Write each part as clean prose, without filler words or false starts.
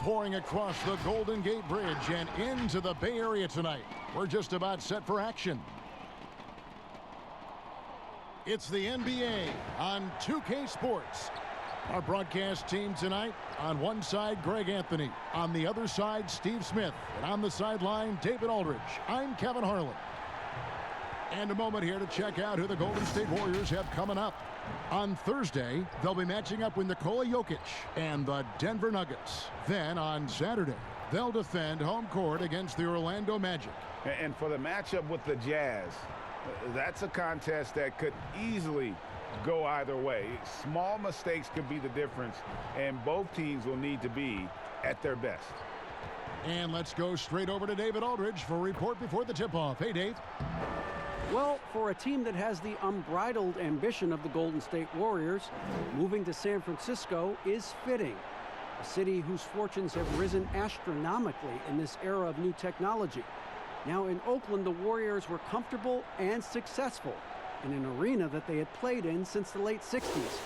pouring across the Golden Gate Bridge and into the Bay Area tonight. We're just about set for action. It's the NBA on 2K Sports. Our broadcast team tonight, on one side, Greg Anthony. On the other side, Steve Smith. And on the sideline, David Aldridge. I'm Kevin Harlan. And a moment here to check out who the Golden State Warriors have coming up. On Thursday, they'll be matching up with Nikola Jokic and the Denver Nuggets. Then on Saturday, they'll defend home court against the Orlando Magic. And for the matchup with the Jazz, that's a contest that could easily go either way. Small mistakes could be the difference, and both teams will need to be at their best. And let's go straight over to David Aldridge for a report before the tip-off. Hey, Dave. Well, for a team that has the unbridled ambition of the Golden State Warriors, moving to San Francisco is fitting. A city whose fortunes have risen astronomically in this era of new technology. Now in Oakland, the Warriors were comfortable and successful in an arena that they had played in since the late 60s.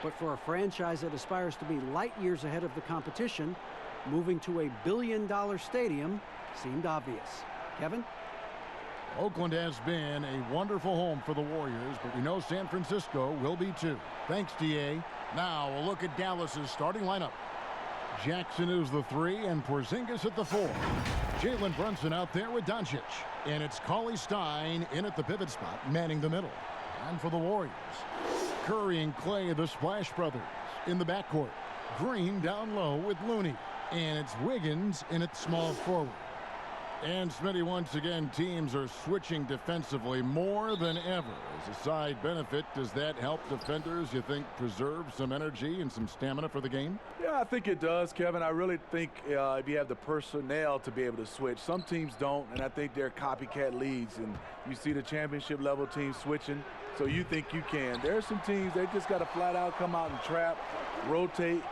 But for a franchise that aspires to be light years ahead of the competition, moving to a billion-dollar stadium seemed obvious. Kevin? Oakland has been a wonderful home for the Warriors, but we know San Francisco will be too. Thanks, DA. Now a look at Dallas's starting lineup. Jackson is the 3 and Porzingis at the 4. Jalen Brunson out there with Doncic. And it's Cauley Stein in at the pivot spot, manning the middle. And for the Warriors, Curry and Clay, the Splash Brothers, in the backcourt. Green down low with Looney. And it's Wiggins in at small forward. And Smitty, once again, teams are switching defensively more than ever. As a side benefit, does that help defenders, you think, preserve some energy and some stamina for the game? Yeah, I think it does, Kevin. I really think if you have the personnel to be able to switch. Some teams don't, and I think they're copycat leagues. And you see the championship-level teams switching, so you think you can. There are some teams, they just got to flat out come out and trap, rotate,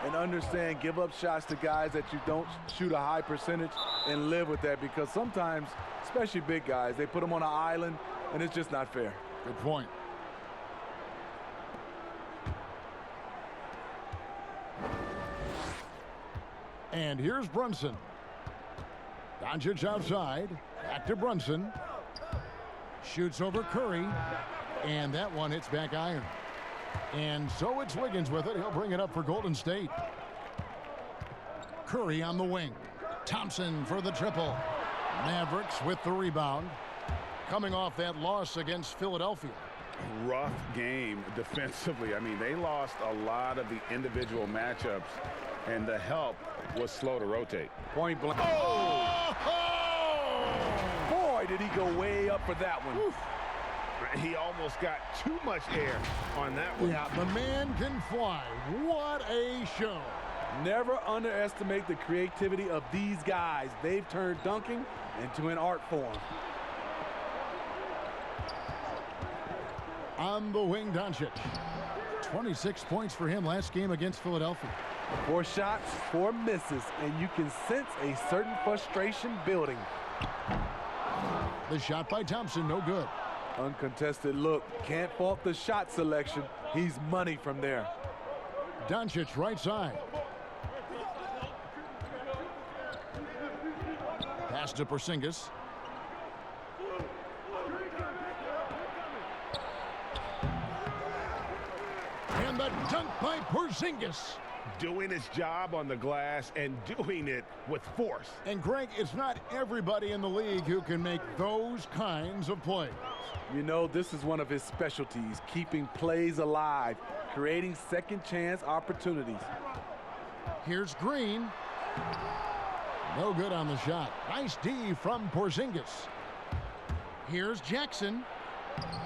and understand, give up shots to guys that you don't shoot a high percentage and live with that, because sometimes, especially big guys, they put them on an island, and it's just not fair. Good point. And here's Brunson. Doncic outside. Back to Brunson. Shoots over Curry. And that one hits back iron. And so it's Wiggins with it. He'll bring it up for Golden State. Curry on the wing. Thompson for the triple. Mavericks with the rebound. Coming off that loss against Philadelphia. Rough game defensively. I mean, they lost a lot of the individual matchups, and the help was slow to rotate. Point blank. Oh! Boy, did he go way up for that one. Oof. He almost got too much air on that one. Yeah, the man can fly. What a show. Never underestimate the creativity of these guys. They've turned dunking into an art form. On the wing, Doncic. 26 points for him last game against Philadelphia. 4 shots, 4 misses, and you can sense a certain frustration building. The shot by Thompson, no good. Uncontested look. Can't fault the shot selection. He's money from there. Doncic right side. Pass to Porzingis. And the dunk by Porzingis. Doing his job on the glass and doing it with force. And Greg, it's not everybody in the league who can make those kinds of plays. You know, this is one of his specialties, keeping plays alive, creating second chance opportunities. Here's Green. No good on the shot. Nice D from Porzingis. Here's Jackson.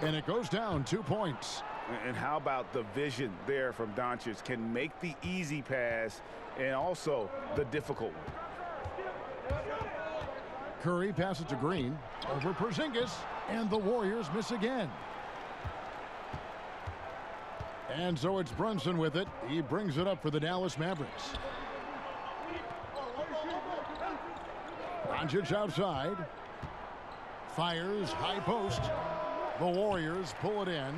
And it goes down 2 points. And how about the vision there from Doncic? Can make the easy pass and also the difficult one. Curry passes to Green. Over Porzingis. And the Warriors miss again. And so it's Brunson with it. He brings it up for the Dallas Mavericks. Doncic outside. Fires high post. The Warriors pull it in.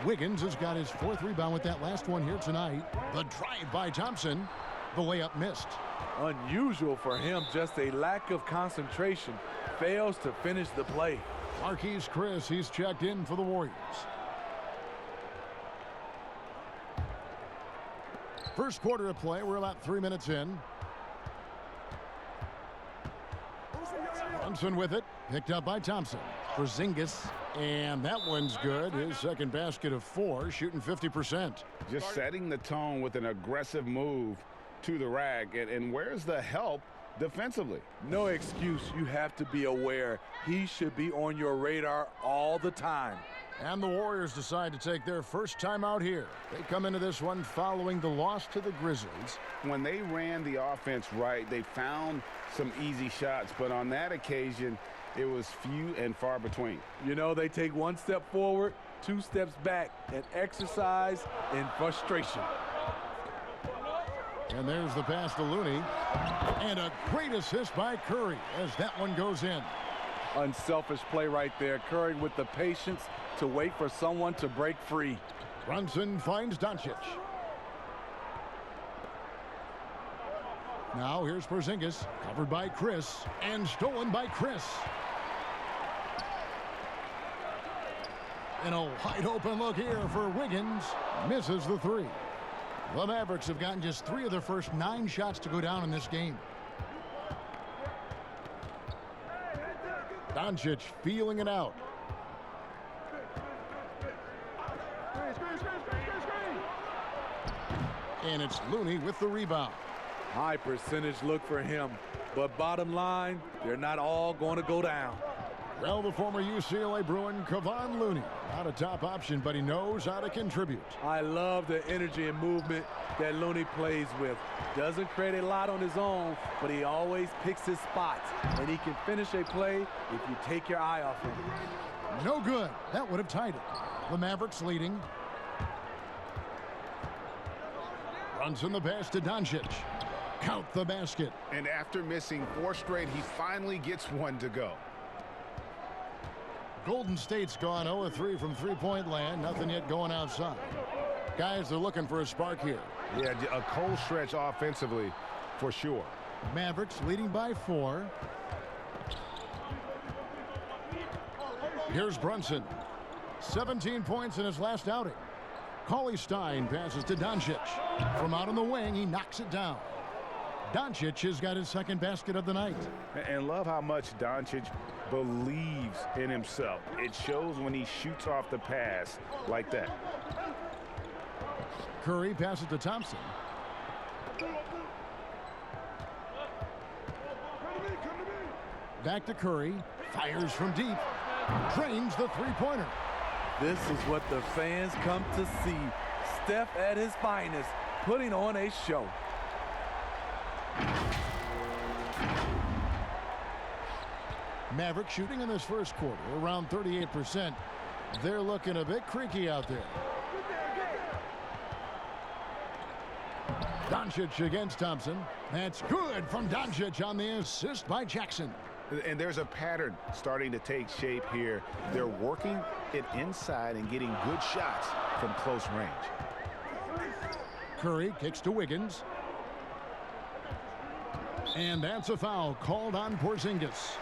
Wiggins has got his 4th rebound with that last one here tonight. The drive by Thompson. The layup missed. Unusual for him, just a lack of concentration. Fails to finish the play. Marquise Chris, he's checked in for the Warriors. First quarter of play, we're about 3 minutes in. Brunson with it, picked up by Thompson. For Porzingis, and that one's good. His second basket of 4, shooting 50%. Just setting the tone with an aggressive move to the rack. And where's the help defensively? No excuse. You have to be aware. He should be on your radar all the time. And the Warriors decide to take their first time out here. They come into this one following the loss to the Grizzlies. When they ran the offense right, they found some easy shots, but on that occasion, it was few and far between. You know, they take 1 step forward, 2 steps back, and exercise in frustration. And there's the pass to Looney. And a great assist by Curry as that one goes in. Unselfish play right there. Curry with the patience to wait for someone to break free. Brunson finds Doncic. Now here's Porzingis, covered by Chris, and stolen by Chris. And a wide open look here for Wiggins. Misses the 3. The Mavericks have gotten just 3 of their first 9 shots to go down in this game. Doncic feeling it out. And it's Looney with the rebound. High percentage look for him. But bottom line, they're not all going to go down. Well, the former UCLA Bruin, Kevon Looney, not a top option, but he knows how to contribute. I love the energy and movement that Looney plays with. Doesn't create a lot on his own, but he always picks his spots, and he can finish a play if you take your eye off him. No good. That would have tied it. The Mavericks leading. Runs in the pass to Doncic. Count the basket. And after missing 4 straight, he finally gets one to go. Golden State's gone 0-3 from three-point land. Nothing yet going outside. Guys, they're looking for a spark here. Yeah, a cold stretch offensively for sure. Mavericks leading by 4. Here's Brunson. 17 points in his last outing. Cauley Stein passes to Doncic. From out on the wing, he knocks it down. Doncic has got his second basket of the night. And love how much Doncic believes in himself. It shows when he shoots off the pass like that. Curry passes to Thompson. Back to Curry. Fires from deep. Drains the three-pointer. This is what the fans come to see. Steph at his finest, putting on a show. Mavericks shooting in this first quarter around 38%. They're looking a bit creaky out there. Doncic against Thompson. That's good from Doncic on the assist by Jackson. And there's a pattern starting to take shape here. They're working it inside and getting good shots from close range. Curry kicks to Wiggins. And that's a foul called on Porzingis.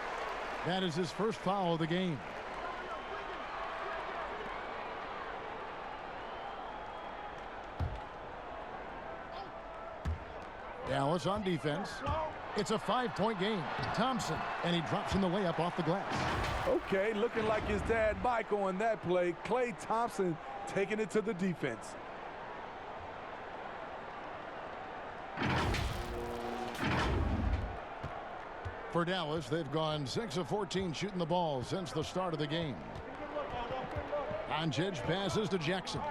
That is his first foul of the game. Dallas on defense. It's a 5-point game. Thompson, and he drops in the layup off the glass. Okay, looking like his dad Mike on that play. Klay Thompson taking it to the defense. For Dallas, they've gone 6 of 14 shooting the ball since the start of the game. Doncic passes to Jackson.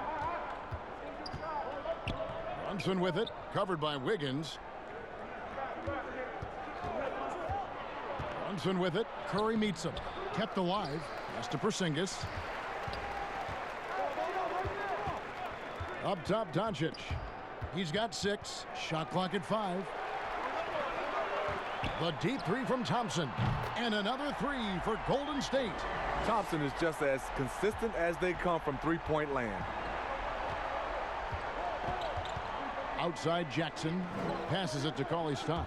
Brunson with it, covered by Wiggins. Brunson with it, Curry meets him. Kept alive, pass to Porzingis. Up top, Doncic. He's got 6, shot clock at 5. The deep 3 from Thompson. And another 3 for Golden State. Thompson is just as consistent as they come from three-point land. Outside Jackson. Passes it to Cauley Stein.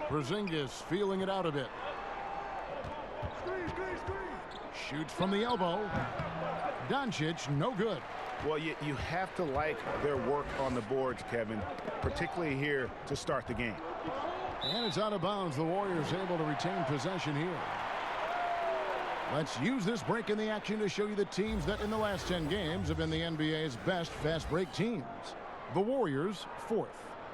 Porzingis feeling it out a bit. Shoots from the elbow. Doncic, no good. Well, you have to like their work on the boards, Kevin, particularly here to start the game. And it's out of bounds. The Warriors able to retain possession here. Let's use this break in the action to show you the teams that in the last 10 games have been the NBA's best fast break teams. The Warriors, 4th.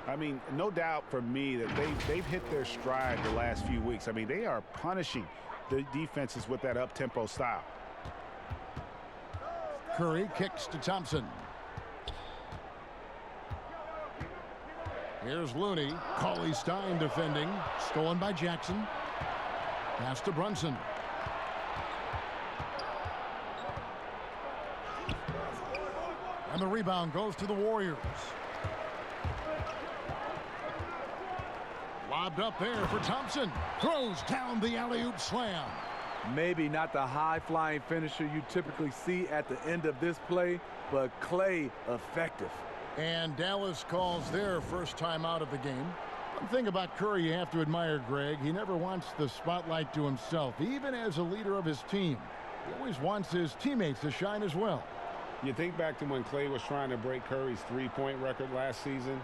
I mean, no doubt for me that they've hit their stride the last few weeks. I mean, they are punishing the defenses with that up-tempo style. Curry kicks to Thompson. Here's Looney. Cauley Stein defending. Stolen by Jackson. Pass to Brunson. And the rebound goes to the Warriors. Lobbed up there for Thompson. Throws down the alley-oop slam. Maybe not the high-flying finisher you typically see at the end of this play, but Clay effective. And Dallas calls their first time out of the game. One thing about Curry you have to admire, Greg, he never wants the spotlight to himself, even as a leader of his team. He always wants his teammates to shine as well. You think back to when Clay was trying to break Curry's three-point record last season.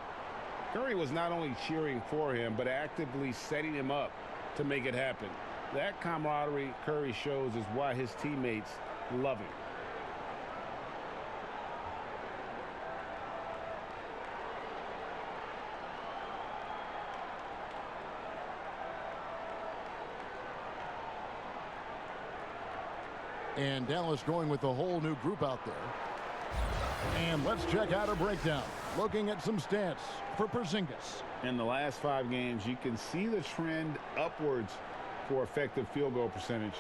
Curry was not only cheering for him, but actively setting him up to make it happen. That camaraderie Curry shows is why his teammates love him. And Dallas going with a whole new group out there. And let's check out a breakdown. Looking at some stats for Porzingis. In the last 5 games, you can see the trend upwards for effective field goal percentage.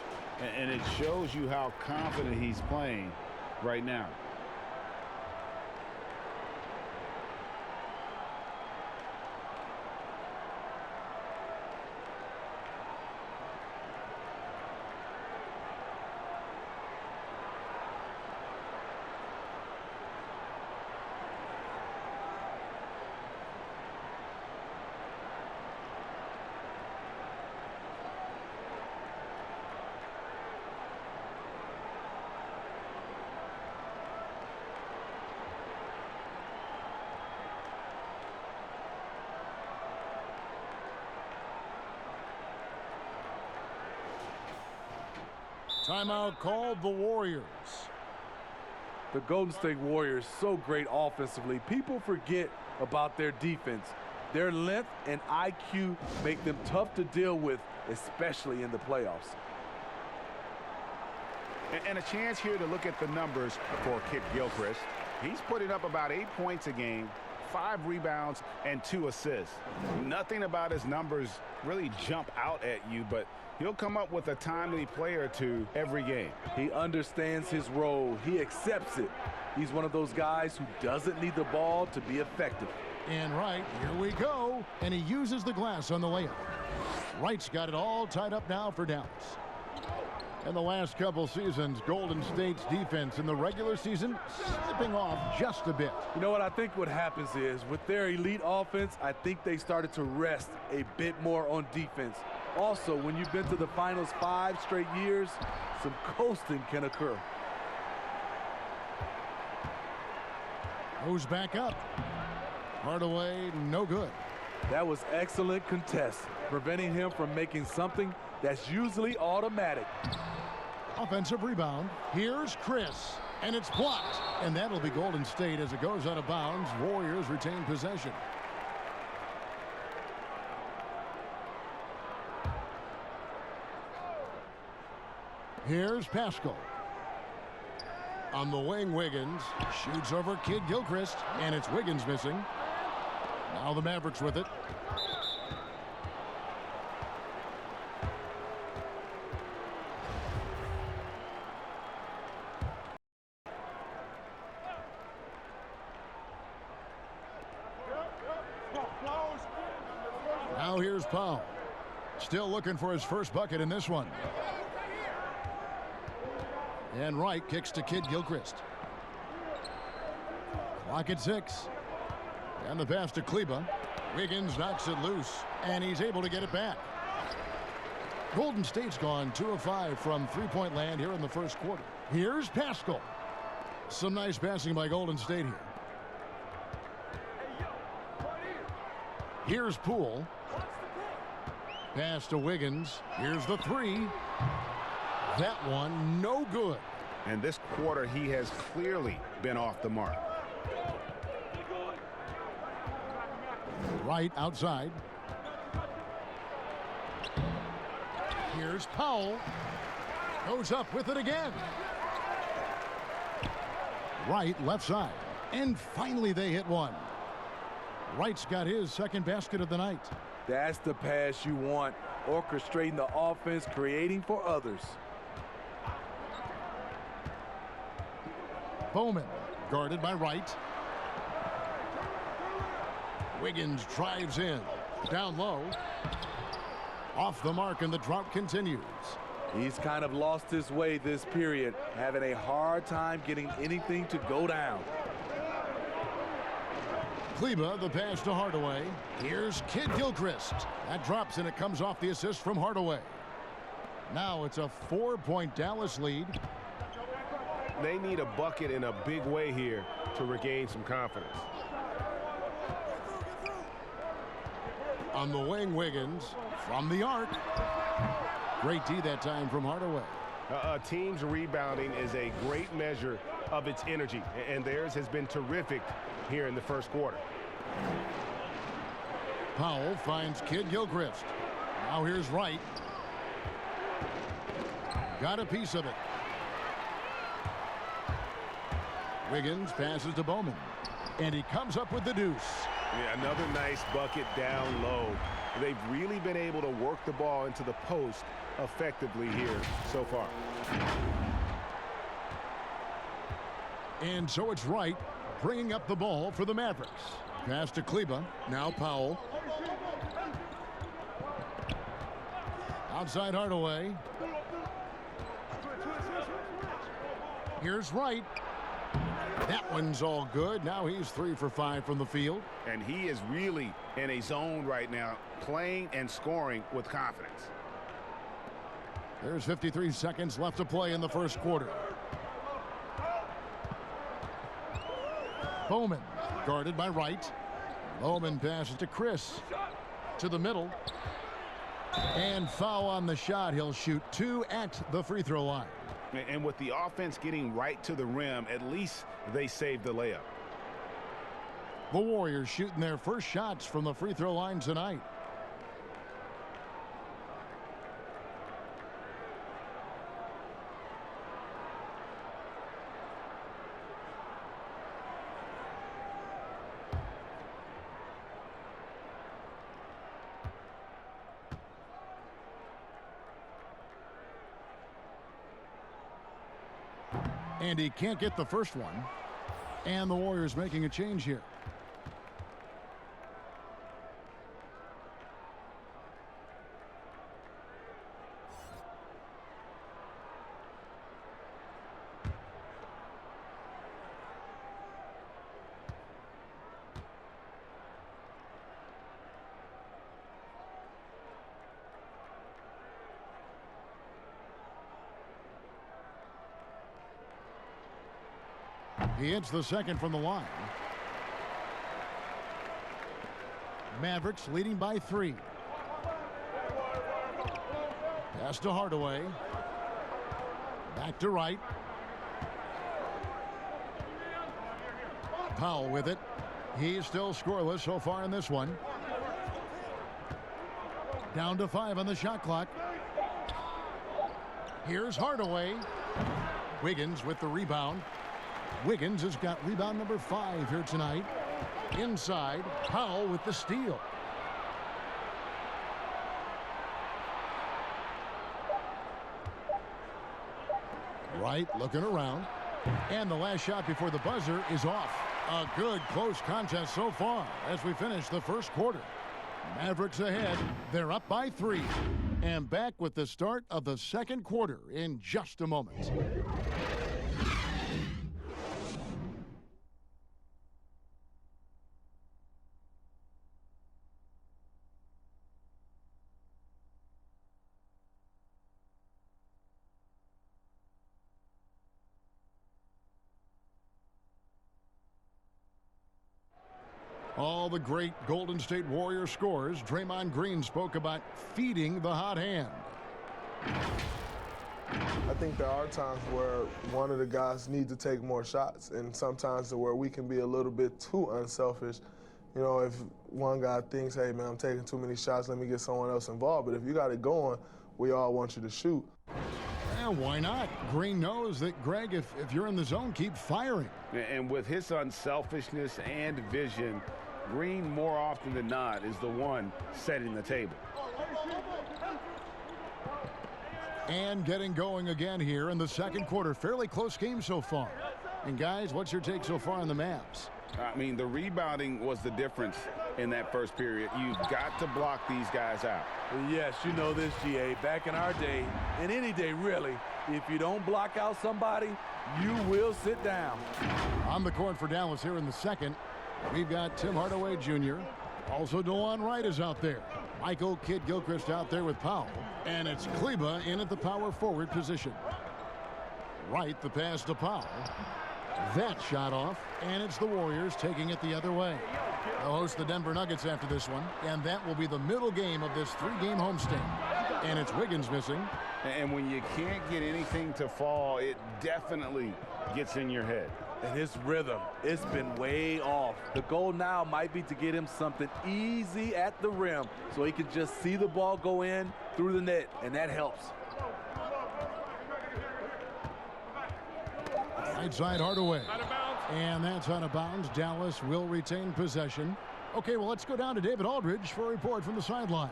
And it shows you how confident he's playing right now. Timeout called the Warriors. The Golden State Warriors so great offensively. People forget about their defense. Their length and IQ make them tough to deal with, especially in the playoffs. And a chance here to look at the numbers for Kit Gilchrist. He's putting up about 8 points a game, 5 rebounds, and 2 assists. Nothing about his numbers really jump out at you, but he'll come up with a timely play or two every game. He understands his role. He accepts it. He's one of those guys who doesn't need the ball to be effective. And Wright, here we go. And he uses the glass on the layup. Wright's got it all tied up now for Dallas. In the last couple seasons, Golden State's defense in the regular season slipping off just a bit. You know what I think what happens is with their elite offense, I think they started to rest a bit more on defense. Also, when you've been to the finals 5 straight years, some coasting can occur. Moves back up. Hardaway, no good. That was excellent contest, preventing him from making something that's usually automatic. Offensive rebound. Here's Chris, and it's blocked. And that'll be Golden State as it goes out of bounds. Warriors retain possession. Here's Pascal. On the wing, Wiggins shoots over Kid Gilchrist, and it's Wiggins missing. Now the Mavericks with it. Now here's Powell. Still looking for his first bucket in this one. And Wright kicks to Kid Gilchrist. Clock at 6. And the pass to Kleba. Wiggins knocks it loose, and he's able to get it back. Golden State's gone 2 of 5 from three-point land here in the first quarter. Here's Pascal. Some nice passing by Golden State here. Here's Poole. Pass to Wiggins. Here's the three. That one no good. And this quarter, he has clearly been off the mark. Right outside. Here's Powell. Goes up with it again. Right, left side. And finally they hit one. Wright's got his second basket of the night. That's the pass you want. Orchestrating the offense, creating for others. Bowman, guarded by Wright. Wiggins drives in. Down low. Off the mark, and the drought continues. He's kind of lost his way this period, having a hard time getting anything to go down. Kleba, the pass to Hardaway. Here's Kid Gilchrist. That drops, and it comes off the assist from Hardaway. Now it's a 4-point Dallas lead. They need a bucket in a big way here to regain some confidence. On the wing, Wiggins from the arc. Great D that time from Hardaway. A team's rebounding is a great measure of its energy, and theirs has been terrific here in the first quarter. Powell finds Kid Gilchrist. Now here's Wright. Got a piece of it. Wiggins passes to Bowman, and he comes up with the deuce. Yeah, another nice bucket down low. They've really been able to work the ball into the post effectively here so far. And so it's Wright bringing up the ball for the Mavericks. Pass to Kleba. Now Powell. Outside Hardaway. Here's Wright. That one's all good. Now he's 3 for 5 from the field. And he is really in a zone right now, playing and scoring with confidence. There's 53 seconds left to play in the first quarter. Bowman, guarded by Wright. Bowman passes to Chris. To the middle. And foul on the shot. He'll shoot 2 at the free throw line. And with the offense getting right to the rim, at least they saved the layup. The Warriors shooting their first shots from the free throw line tonight. And he can't get the first one. And the Warriors making a change here. He hits the second from the line. Mavericks leading by 3. Pass to Hardaway. Back to Wright. Powell with it. He's still scoreless so far in this one. Down to 5 on the shot clock. Here's Hardaway. Wiggins with the rebound. Wiggins has got rebound number 5 here tonight. Inside, Powell with the steal. Wright looking around. And the last shot before the buzzer is off. A good close contest so far as we finish the first quarter. Mavericks ahead. They're up by 3. And back with the start of the second quarter in just a moment. All the great Golden State Warriors scores. Draymond Green spoke about feeding the hot hand. I think there are times where one of the guys need to take more shots, and sometimes where we can be a little bit too unselfish. You know, if one guy thinks, hey, man, I'm taking too many shots, let me get someone else involved. But if you got it going, we all want you to shoot. And why not? Green knows that, Greg, if you're in the zone, keep firing. And with his unselfishness and vision, Green, more often than not, is the one setting the table. And getting going again here in the second quarter. Fairly close game so far. And, guys, what's your take so far on the Mavs? I mean, the rebounding was the difference in that first period. You've got to block these guys out. Yes, you know this, GA. Back in our day, and any day really, if you don't block out somebody, you will sit down. On the court for Dallas here in the second, we've got Tim Hardaway Jr. Also, DeLon Wright is out there. Michael Kidd-Gilchrist out there with Powell. And it's Kleba in at the power forward position. Wright, the pass to Powell. That shot off, and it's the Warriors taking it the other way. They'll host the Denver Nuggets after this one, and that will be the middle game of this 3-game homestand. And it's Wiggins missing. And when you can't get anything to fall, it definitely gets in your head. And his rhythm, it's been way off. The goal now might be to get him something easy at the rim so he can just see the ball go in through the net, and that helps. Right side Hardaway. And that's out of bounds. Dallas will retain possession. Okay, well, let's go down to David Aldridge for a report from the sideline.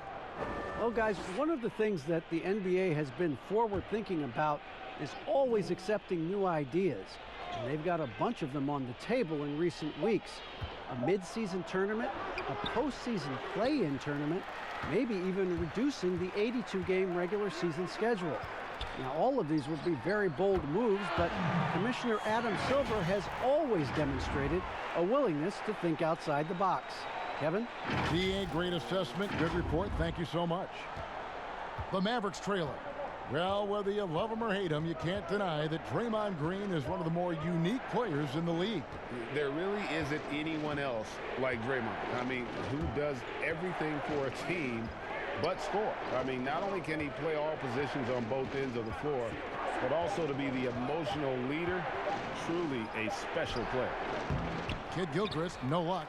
Well, guys, one of the things that the NBA has been forward thinking about is always accepting new ideas. And they've got a bunch of them on the table in recent weeks. A mid-season tournament, a postseason play-in tournament, maybe even reducing the 82-game regular season schedule. Now, all of these would be very bold moves, but Commissioner Adam Silver has always demonstrated a willingness to think outside the box. Kevin? DA, great assessment, good report. Thank you so much. The Mavericks trailer. Well, whether you love him or hate him, you can't deny that Draymond Green is one of the more unique players in the league. There really isn't anyone else like Draymond. I mean, who does everything for a team but score. I mean, not only can he play all positions on both ends of the floor, but also to be the emotional leader. Truly a special player. Kidd-Gilchrist, no luck.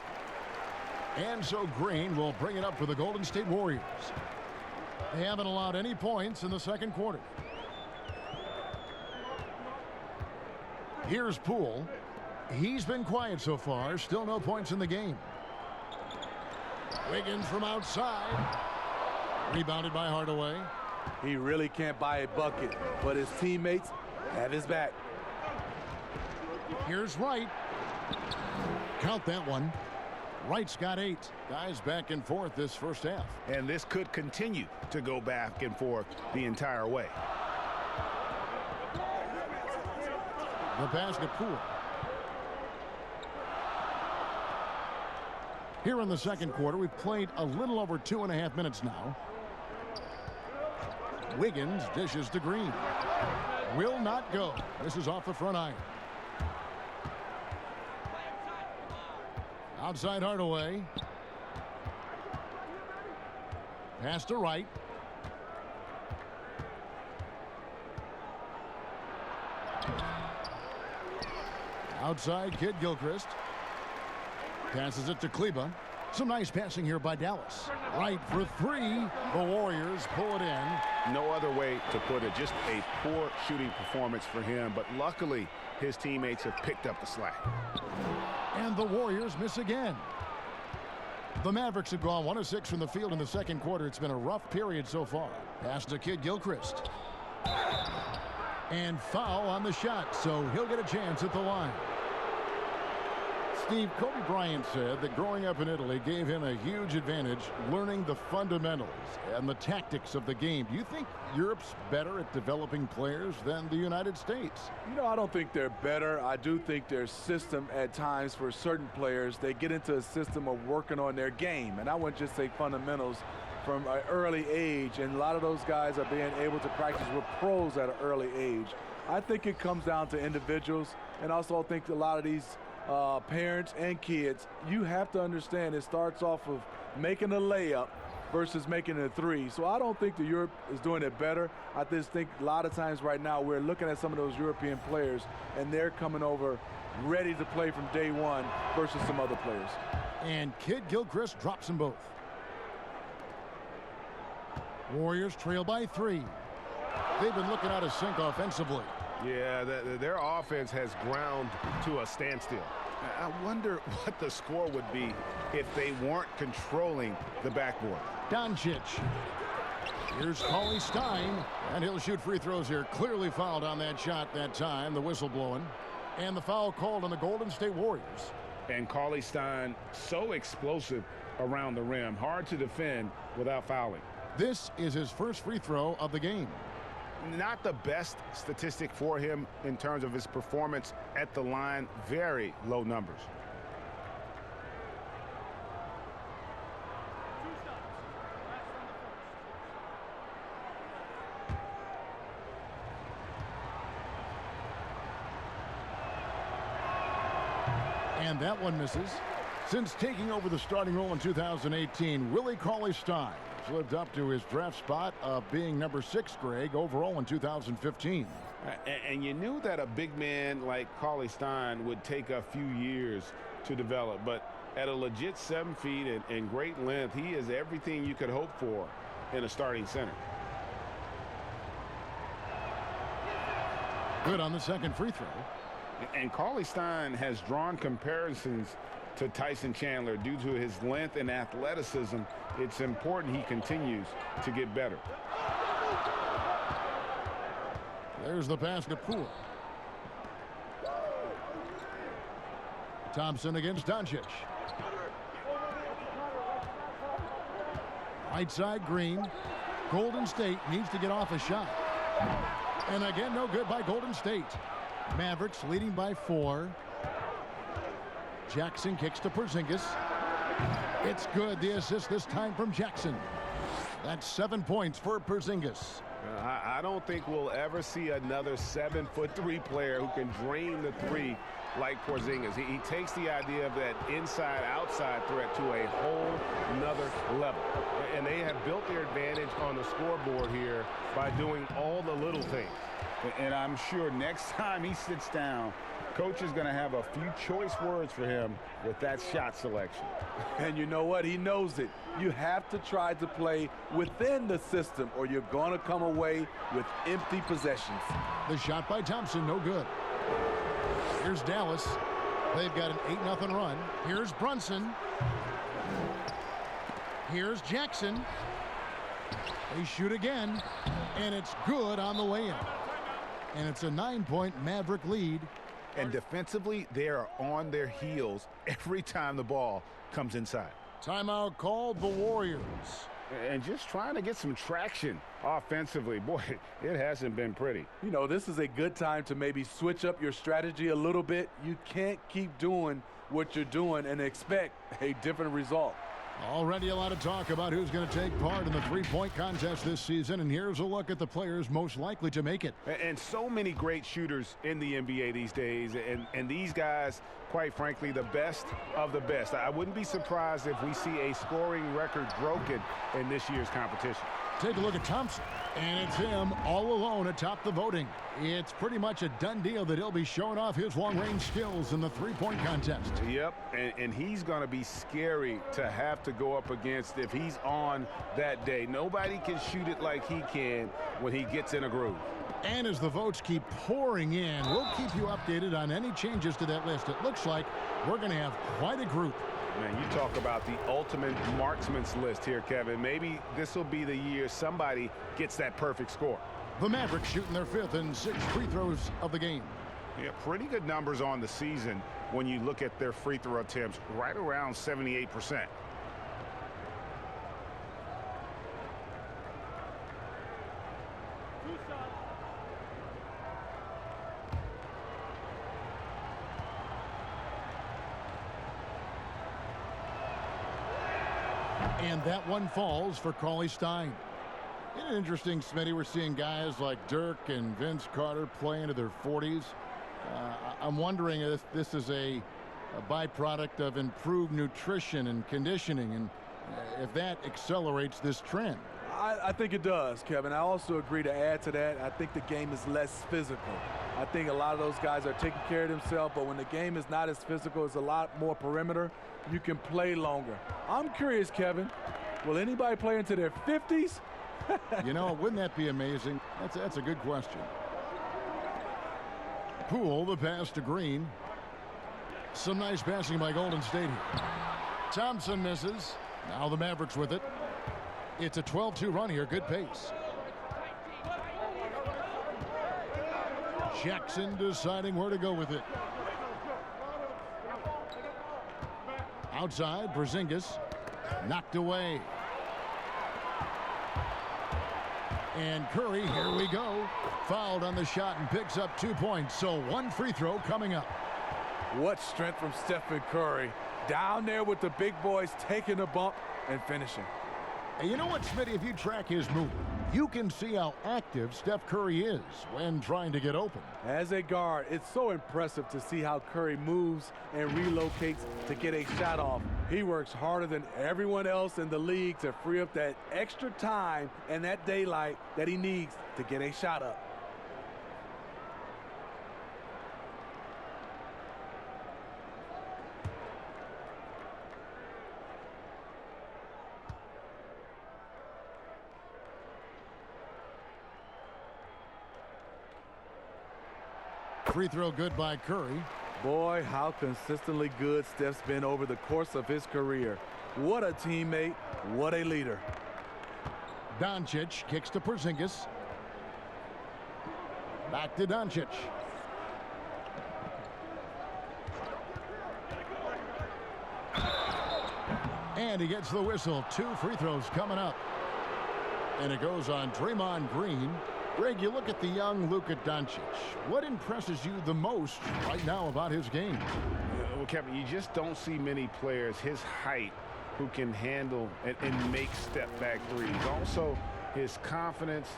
And so Green will bring it up for the Golden State Warriors. They haven't allowed any points in the second quarter. Here's Poole. He's been quiet so far. Still no points in the game. Wiggins from outside. Rebounded by Hardaway. He really can't buy a bucket, but his teammates have his back. Here's Wright. Count that one. Wright's got 8. Guys back and forth this first half. And this could continue to go back and forth the entire way. The pass to Poole. Here in the second quarter, we've played a little over 2.5 minutes now. Wiggins dishes to Green. Will not go. This is off the front iron. Outside Hardaway. Pass to Wright. Outside Kidd-Gilchrist. Passes it to Kleba. Some nice passing here by Dallas. Wright for 3. The Warriors pull it in. No other way to put it. Just a poor shooting performance for him. But luckily, his teammates have picked up the slack. And the Warriors miss again. The Mavericks have gone 1 of 6 from the field in the second quarter. It's been a rough period so far. Pass to Kidd-Gilchrist. And foul on the shot, so he'll get a chance at the line. Steve, Kobe Bryant said that growing up in Italy gave him a huge advantage learning the fundamentals and the tactics of the game. Do you think Europe's better at developing players than the United States? You know, I don't think they're better. I do think their system at times for certain players, they get into a system of working on their game. And I wouldn't just say fundamentals from an early age. And a lot of those guys are being able to practice with pros at an early age. I think it comes down to individuals. And also I think a lot of these parents and kids, you have to understand it starts off of making a layup versus making a three. So I don't think the Europe is doing it better. I just think a lot of times right now we're looking at some of those European players and they're coming over ready to play from day one versus some other players. And Kid Gilchrist drops them both. Warriors trail by 3. They've been looking out of sync offensively. Yeah, their offense has ground to a standstill. I wonder what the score would be if they weren't controlling the backboard. Doncic. Here's Cauley Stein, and he'll shoot free throws here. Clearly fouled on that shot that time. The whistle blowing. And the foul called on the Golden State Warriors. And Cauley Stein, so explosive around the rim. Hard to defend without fouling. This is his first free throw of the game. Not the best statistic for him in terms of his performance at the line. Very low numbers. And that one misses. Since taking over the starting role in 2018, Willie Cauley-Stein has lived up to his draft spot of being number 6, Greg, overall in 2015. And you knew that a big man like Cauley-Stein would take a few years to develop, but at a legit 7 feet and great length, he is everything you could hope for in a starting center. Good on the second free throw. And Cauley-Stein has drawn comparisons to Tyson Chandler due to his length and athleticism. It's important he continues to get better. There's the pass to Poole. Thompson against Doncic. Right side, Green. Golden State needs to get off a shot. And again, no good by Golden State. Mavericks leading by 4. Jackson kicks to Porzingis. It's good. The assist this time from Jackson. That's 7 points for Porzingis. I don't think we'll ever see another 7'3" player who can drain the three like Porzingis. He takes the idea of that inside-outside threat to a whole nother level. And they have built their advantage on the scoreboard here by doing all the little things. And I'm sure next time he sits down, coach is going to have a few choice words for him with that shot selection. And you know what? He knows it. You have to try to play within the system or you're going to come away with empty possessions. The shot by Thompson, no good. Here's Dallas. They've got an 8-0 run. Here's Brunson. Here's Jackson. They shoot again, and it's good on the way in. And it's a 9-point Maverick lead. And defensively, they are on their heels every time the ball comes inside. Timeout called the Warriors. And just trying to get some traction offensively. Boy, it hasn't been pretty. You know, this is a good time to maybe switch up your strategy a little bit. You can't keep doing what you're doing and expect a different result. Already a lot of talk about who's going to take part in the three-point contest this season, and here's a look at the players most likely to make it. And so many great shooters in the NBA these days, and these guys, quite frankly, the best of the best. I wouldn't be surprised if we see a scoring record broken in this year's competition. Take a look at Thompson, and it's him all alone atop the voting. It's pretty much a done deal that he'll be showing off his long-range skills in the three-point contest. Yep, and he's going to be scary to have to go up against if he's on that day. Nobody can shoot it like he can when he gets in a groove. And as the votes keep pouring in, we'll keep you updated on any changes to that list. It looks like we're going to have quite a group. Man, you talk about the ultimate marksman's list here, Kevin. Maybe this will be the year somebody gets that perfect score. The Mavericks shooting their 5th and 6th free throws of the game. Yeah, pretty good numbers on the season when you look at their free throw attempts, right around 78%. And that one falls for Cauley-Stein. Isn't it interesting, Smitty, we're seeing guys like Dirk and Vince Carter play into their 40s. I'm wondering if this is a a byproduct of improved nutrition and conditioning, and if that accelerates this trend. I think it does, Kevin. I also agree to add to that. I think the game is less physical. I think a lot of those guys are taking care of themselves, but when the game is not as physical, it's a lot more perimeter. You can play longer. I'm curious, Kevin, will anybody play into their 50s? You know, wouldn't that be amazing? That's a good question. Poole, the pass to Green. Some nice passing by Golden State here. Thompson misses. Now the Mavericks with it. It's a 12-2 run here. Good pace. Jackson deciding where to go with it. Outside, Porzingis knocked away. And Curry, here we go. Fouled on the shot and picks up 2 points. So one free throw coming up. What strength from Stephen Curry. Down there with the big boys, taking the bump and finishing. And you know what, Smitty? If you track his movement, you can see how active Steph Curry is when trying to get open. As a guard, it's so impressive to see how Curry moves and relocates to get a shot off. He works harder than everyone else in the league to free up that extra time and that daylight that he needs to get a shot up. Free throw good by Curry. Boy, how consistently good Steph's been over the course of his career. What a teammate, what a leader. Doncic kicks to Porzingis. Back to Doncic. And he gets the whistle. 2 free throws coming up. And it goes on Draymond Green. Greg, you look at the young Luka Doncic. What impresses you the most right now about his game? Well, Kevin, you just don't see many players his height who can handle and make step-back threes. Also, his confidence.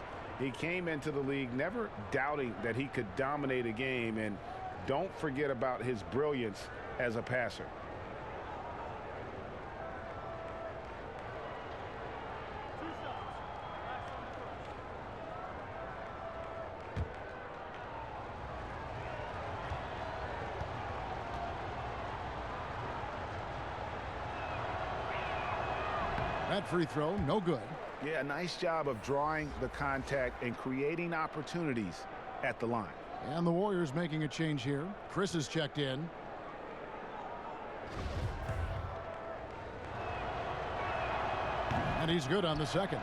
He came into the league never doubting that he could dominate a game. And don't forget about his brilliance as a passer. That free throw, no good. Yeah, a nice job of drawing the contact and creating opportunities at the line. And the Warriors making a change here. Chris is checked in. And he's good on the second.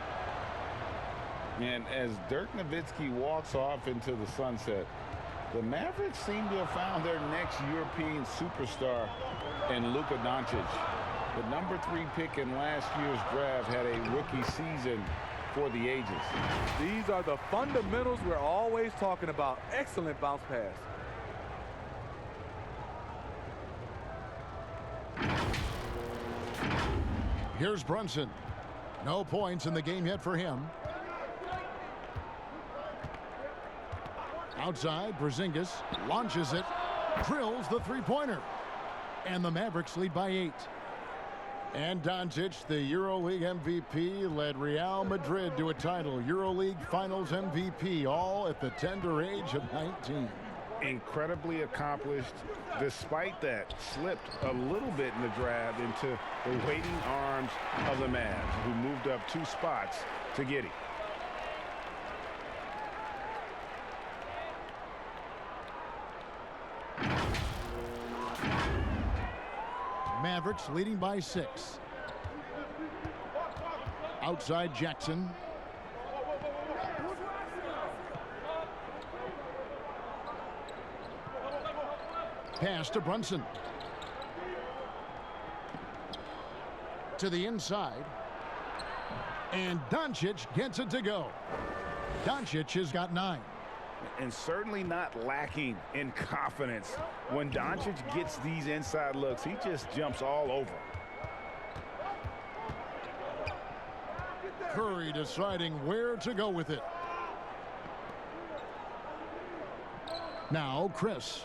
And as Dirk Nowitzki walks off into the sunset, the Mavericks seem to have found their next European superstar in Luka Doncic. The number 3 pick in last year's draft had a rookie season for the ages. These are the fundamentals we're always talking about. Excellent bounce pass. Here's Brunson. No points in the game yet for him. Outside, Porzingis launches it, drills the three-pointer. And the Mavericks lead by 8. And Doncic, the EuroLeague MVP, led Real Madrid to a title. EuroLeague Finals MVP, all at the tender age of 19. Incredibly accomplished. Despite that, slipped a little bit in the draft into the waiting arms of the Mavs, who moved up 2 spots to get him. Mavericks leading by 6. Outside Jackson. Pass to Brunson. To the inside. And Doncic gets it to go. Doncic has got 9. And certainly not lacking in confidence. When Doncic gets these inside looks, he just jumps all over. Curry deciding where to go with it. Now Chris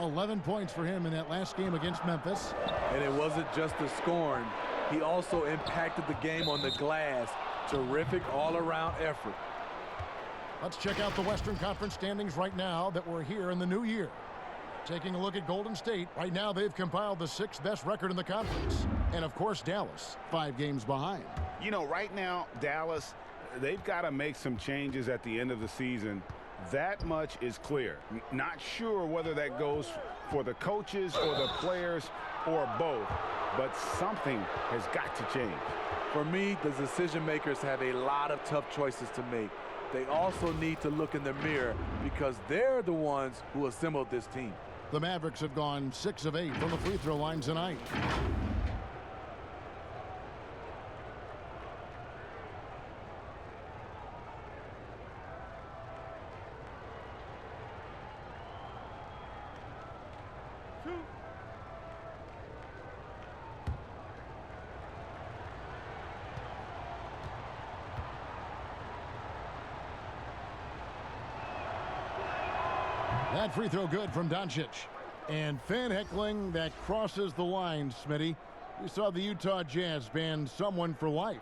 11 points for him in that last game against Memphis. And it wasn't just the scoring. He also impacted the game on the glass. Terrific all-around effort. Let's check out the Western Conference standings right now that we're here in the new year. Taking a look at Golden State, right now they've compiled the 6th best record in the conference. And of course, Dallas, 5 games behind. You know, right now, Dallas, they've got to make some changes at the end of the season. That much is clear. Not sure whether that goes for the coaches or the players or both, but something has got to change. For me, the decision makers have a lot of tough choices to make. They also need to look in the mirror because they're the ones who assembled this team. The Mavericks have gone 6 of 8 from the free throw line tonight. That free throw good from Doncic. And fan heckling that crosses the line, Smitty. We saw the Utah Jazz ban someone for life.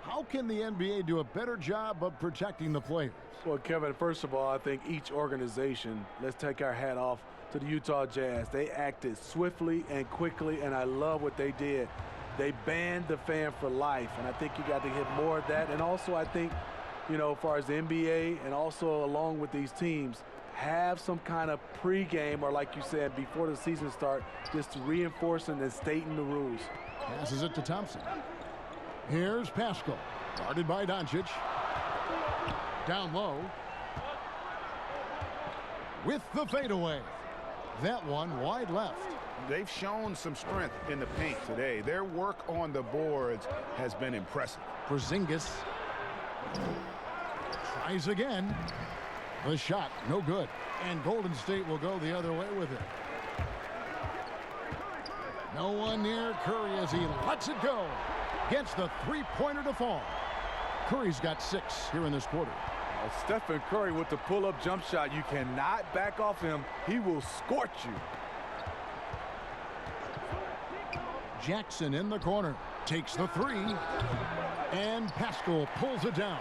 How can the NBA do a better job of protecting the players? Well, Kevin, first of all, I think each organization, let's take our hat off to the Utah Jazz. They acted swiftly and quickly, and I love what they did. They banned the fan for life, and I think you got to get more of that. And also, I think, you know, as far as the NBA and also along with these teams, have some kind of pregame or, like you said, before the season starts, just reinforcing and stating the rules. Passes it to Thompson. Here's Pascal, guarded by Doncic. Down low. With the fadeaway. That one wide left. They've shown some strength in the paint today. Their work on the boards has been impressive. Porzingis tries again. The shot, no good. And Golden State will go the other way with it. No one near Curry as he lets it go. Gets the three-pointer to fall. Curry's got 6 here in this quarter. Stephen Curry with the pull-up jump shot. You cannot back off him. He will scorch you. Jackson in the corner. Takes the 3. And Pascal pulls it down.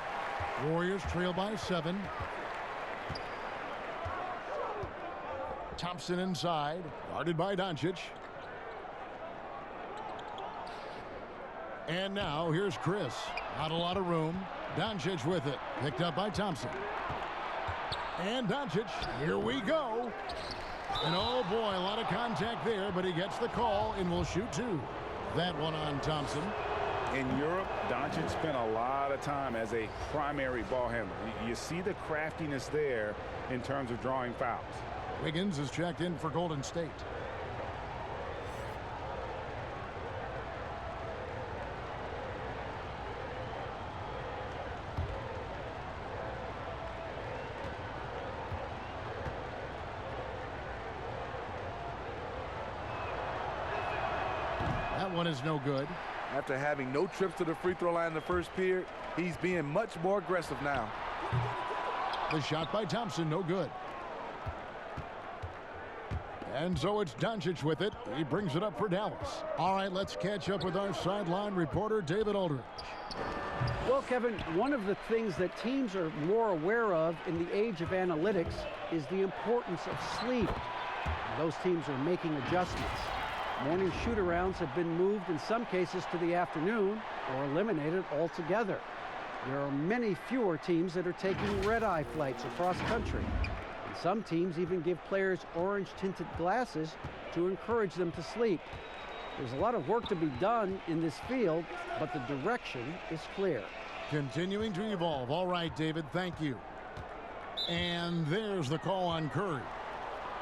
Warriors trail by 7. Thompson inside, guarded by Doncic. And now here's Chris. Not a lot of room. Doncic with it. Picked up by Thompson. And Doncic, here we go. And oh boy, a lot of contact there, but he gets the call and will shoot 2. That one on Thompson. In Europe, Doncic spent a lot of time as a primary ball handler. You see the craftiness there in terms of drawing fouls. Wiggins is checked in for Golden State. That one is no good. After having no trips to the free throw line in the first period, he's being much more aggressive now. The shot by Thompson, no good. And so it's Doncic with it. He brings it up for Dallas. All right, let's catch up with our sideline reporter, David Aldridge. Well, Kevin, one of the things that teams are more aware of in the age of analytics is the importance of sleep. And those teams are making adjustments. Morning shoot-arounds have been moved in some cases to the afternoon or eliminated altogether. There are many fewer teams that are taking red-eye flights across country. And some teams even give players orange-tinted glasses to encourage them to sleep. There's a lot of work to be done in this field, but the direction is clear. Continuing to evolve. All right, David, thank you. And there's the call on Curry.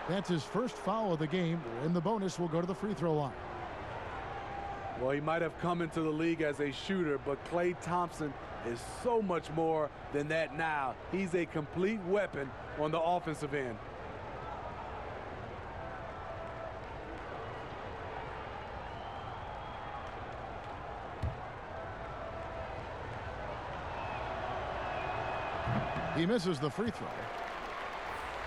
That's his first foul of the game, and the bonus will go to the free throw line. Well, he might have come into the league as a shooter, but Klay Thompson is so much more than that now. He's a complete weapon on the offensive end. He misses the free throw.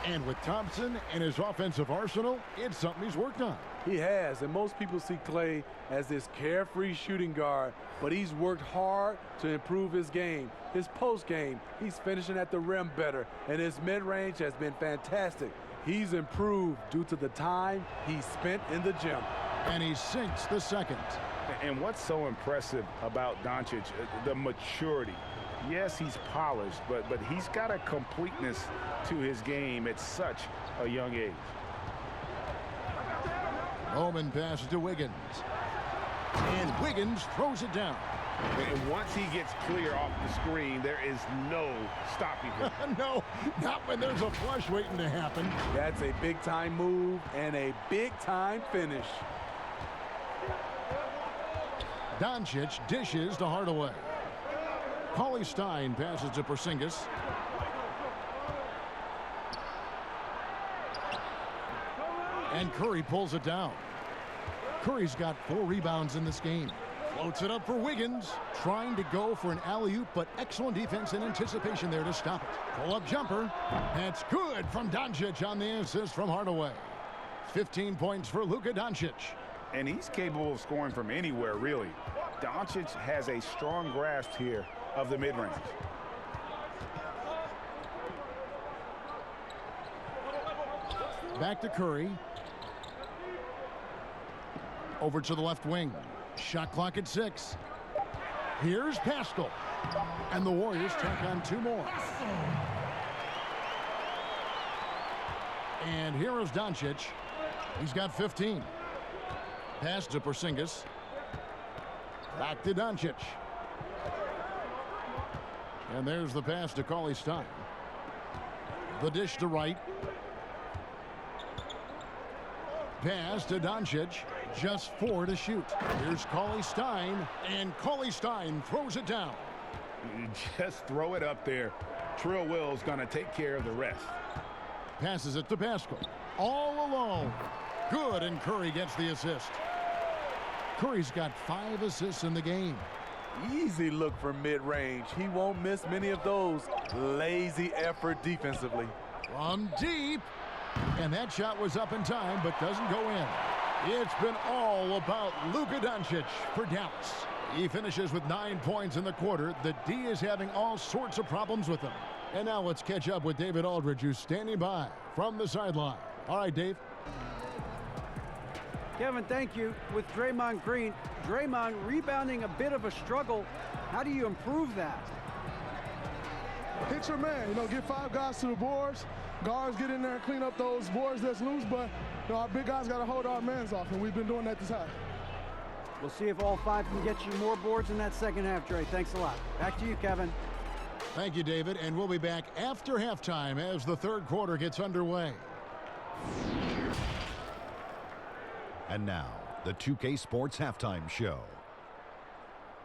And with Thompson and his offensive arsenal, it's something he's worked on. He has, and most people see Klay as this carefree shooting guard, but he's worked hard to improve his game. His post game, he's finishing at the rim better, and his mid-range has been fantastic. He's improved due to the time he spent in the gym. And he sinks the second. And what's so impressive about Doncic, the maturity. Yes, he's polished, but he's got a completeness to his game at such a young age. Bowman passes to Wiggins. And Wiggins throws it down. And once he gets clear off the screen, there is no stopping him. No, not when there's a flush waiting to happen. That's a big-time move and a big-time finish. Doncic dishes to Hardaway. Cauley Stein passes to Porzingis. And Curry pulls it down. Curry's got 4 rebounds in this game. Floats it up for Wiggins. Trying to go for an alley-oop, but excellent defense and anticipation there to stop it. Pull-up jumper. That's good from Doncic on the assist from Hardaway. 15 points for Luka Doncic. And he's capable of scoring from anywhere, really. Doncic has a strong grasp here of the mid-range. Back to Curry. Over to the left wing. Shot clock at 6. Here's Pascal. And the Warriors tack on 2 more. And here is Doncic. He's got 15. Pass to Porzingis. Back to Doncic. And there's the pass to Cauley Stein. The dish to Wright. Pass to Doncic. Just 4 to shoot. Here's Cauley Stein. And Cauley Stein throws it down. Just throw it up there. Trill Will's going to take care of the rest. Passes it to Pascal. All alone. Good, and Curry gets the assist. Curry's got 5 assists in the game. Easy look for mid-range. He won't miss many of those. Lazy effort defensively. From deep. And that shot was up in time, but doesn't go in. It's been all about Luka Doncic for Dallas. He finishes with 9 points in the quarter. The D is having all sorts of problems with him. And now let's catch up with David Aldridge, who's standing by from the sideline. All right, Dave. Kevin, thank you. With Draymond Green, Draymond rebounding a bit of a struggle. How do you improve that? Hit your man, get 5 guys to the boards. Guards get in there and clean up those boards that's loose, but our big guys got to hold our mans off, and we've been doing that this half. We'll see if all 5 can get you more boards in that second half, Dre. Thanks a lot. Back to you, Kevin. Thank you, David, and we'll be back after halftime as the third quarter gets underway. And now, the 2K Sports Halftime Show.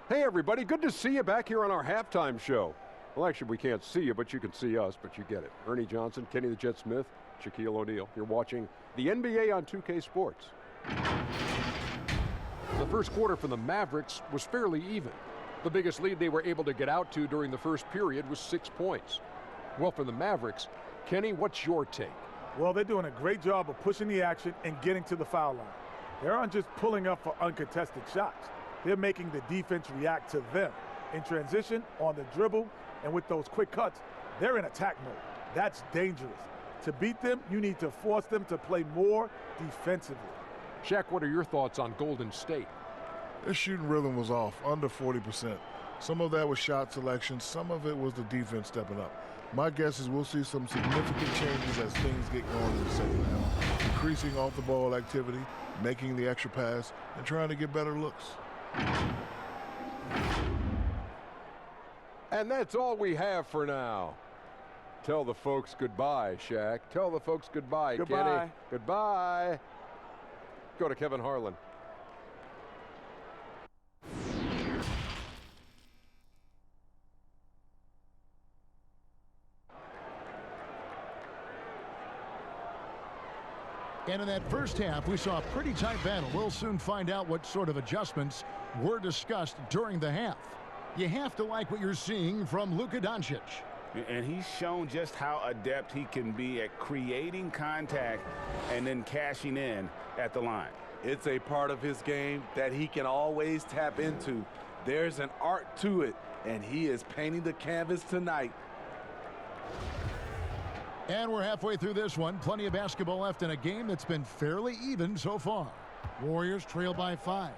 Hey, everybody. Good to see you back here on our halftime show. Well, actually, we can't see you, but you can see us, but you get it. Ernie Johnson, Kenny the Jet Smith, Shaquille O'Neal. You're watching the NBA on 2K Sports. The first quarter for the Mavericks was fairly even. The biggest lead they were able to get out to during the first period was 6 points. Well, for the Mavericks, Kenny, what's your take? Well, they're doing a great job of pushing the action and getting to the foul line. They aren't just pulling up for uncontested shots. They're making the defense react to them. In transition, on the dribble, and with those quick cuts, they're in attack mode. That's dangerous. To beat them, you need to force them to play more defensively. Shaq, what are your thoughts on Golden State? Their shooting rhythm was off, under 40%. Some of that was shot selection. Some of it was the defense stepping up. My guess is we'll see some significant changes as things get going in the second half. Increasing off-the-ball activity, making the extra pass, and trying to get better looks. And that's all we have for now. Tell the folks goodbye, Shaq. Tell the folks goodbye, Goodbye. Kenny. Goodbye. Go to Kevin Harlan. And in that first half, we saw a pretty tight battle. We'll soon find out what sort of adjustments were discussed during the half. You have to like what you're seeing from Luka Doncic. And he's shown just how adept he can be at creating contact and then cashing in at the line. It's a part of his game that he can always tap into. There's an art to it, and he is painting the canvas tonight. And we're halfway through this one. Plenty of basketball left in a game that's been fairly even so far. Warriors trail by 5.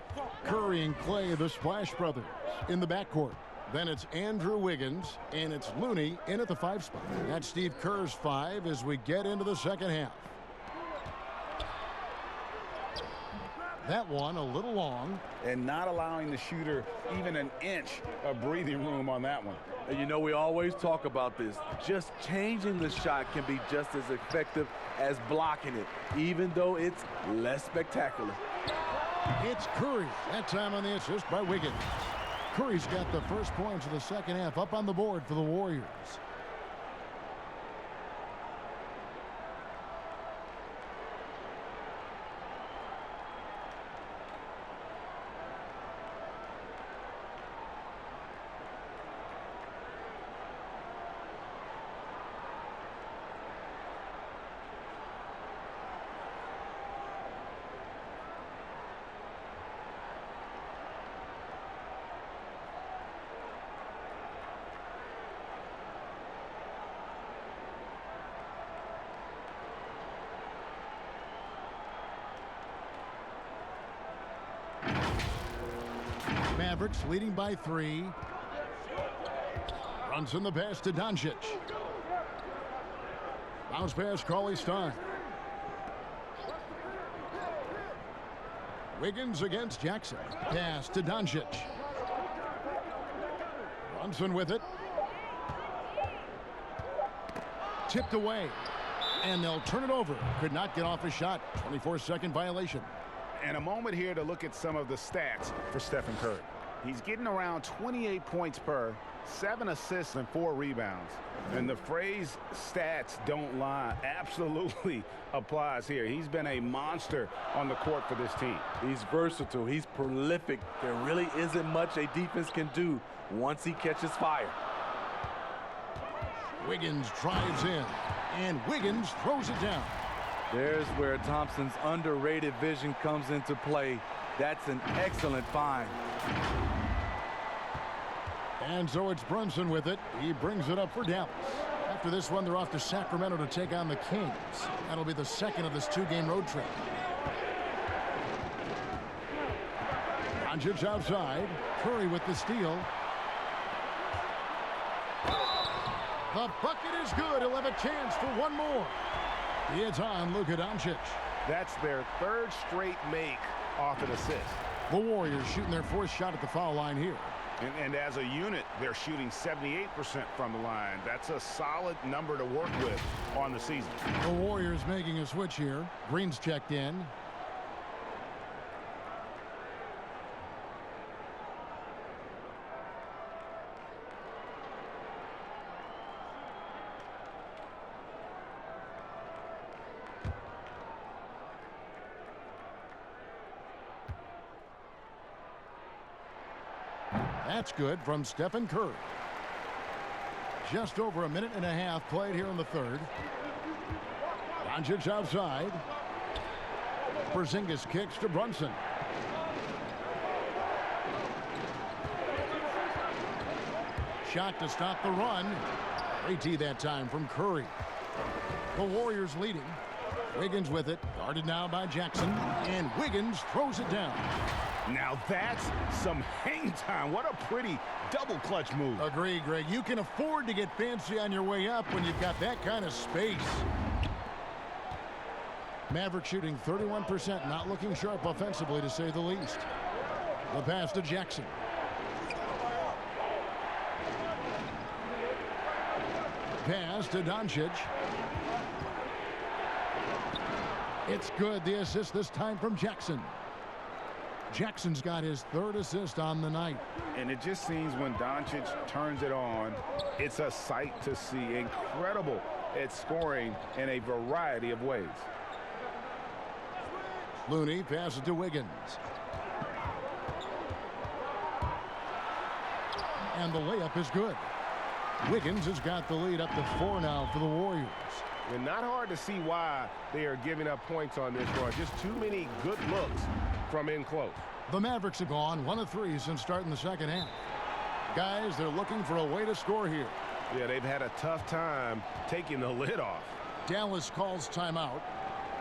Curry and Clay, the Splash Brothers, in the backcourt. Then it's Andrew Wiggins, and it's Looney in at the 5 spot. That's Steve Kerr's 5 as we get into the second half. That one a little long. And not allowing the shooter even an inch of breathing room on that one. And you know, we always talk about this. Just changing the shot can be just as effective as blocking it, even though it's less spectacular. It's Curry. That time on the assist by Wiggins. Curry's got the first points of the second half up on the board for the Warriors. Mavericks leading by 3. Runs in the pass to Doncic. Bounce pass, Cauley-Stein. Wiggins against Jackson. Pass to Doncic. Brunson with it. Tipped away. And they'll turn it over. Could not get off a shot. 24-second violation. And a moment here to look at some of the stats for Stephen Curry. He's getting around 28 points per, 7 assists and 4 rebounds. And the phrase stats don't lie absolutely applies here. He's been a monster on the court for this team. He's versatile. He's prolific. There really isn't much a defense can do once he catches fire. Wiggins drives in, and Wiggins throws it down. There's where Thompson's underrated vision comes into play. That's an excellent find. And so it's Brunson with it. He brings it up for Dallas. After this one, they're off to Sacramento to take on the Kings. That'll be the second of this 2-game road trip. Doncic outside. Curry with the steal. The bucket is good. He'll have a chance for one more. It's on Luka Doncic. That's their 3rd straight make off an assist. The Warriors shooting their 4th shot at the foul line here. And as a unit, they're shooting 78% from the line. That's a solid number to work with on the season. The Warriors making a switch here. Green's checked in. That's good from Stephen Curry. Just over a minute and a half played here in the 3rd. Doncic outside. Porzingis kicks to Brunson. Shot to stop the run. Great tee that time from Curry. The Warriors leading. Wiggins with it. Guarded now by Jackson. And Wiggins throws it down. Now that's some hang time. What a pretty double clutch move. Agree, Greg. You can afford to get fancy on your way up when you've got that kind of space. Mavericks shooting 31%, not looking sharp offensively to say the least. The pass to Jackson. Pass to Doncic. It's good. The assist this time from Jackson. Jackson's got his 3rd assist on the night. And it just seems when Doncic turns it on, it's a sight to see. Incredible at scoring in a variety of ways. Looney passes to Wiggins. And the layup is good. Wiggins has got the lead up to 4 now for the Warriors. And not hard to see why they are giving up points on this run. Just too many good looks from in close. The Mavericks have gone 1 of 3 since starting the second half. Guys, they're looking for a way to score here. Yeah, they've had a tough time taking the lid off. Dallas calls timeout.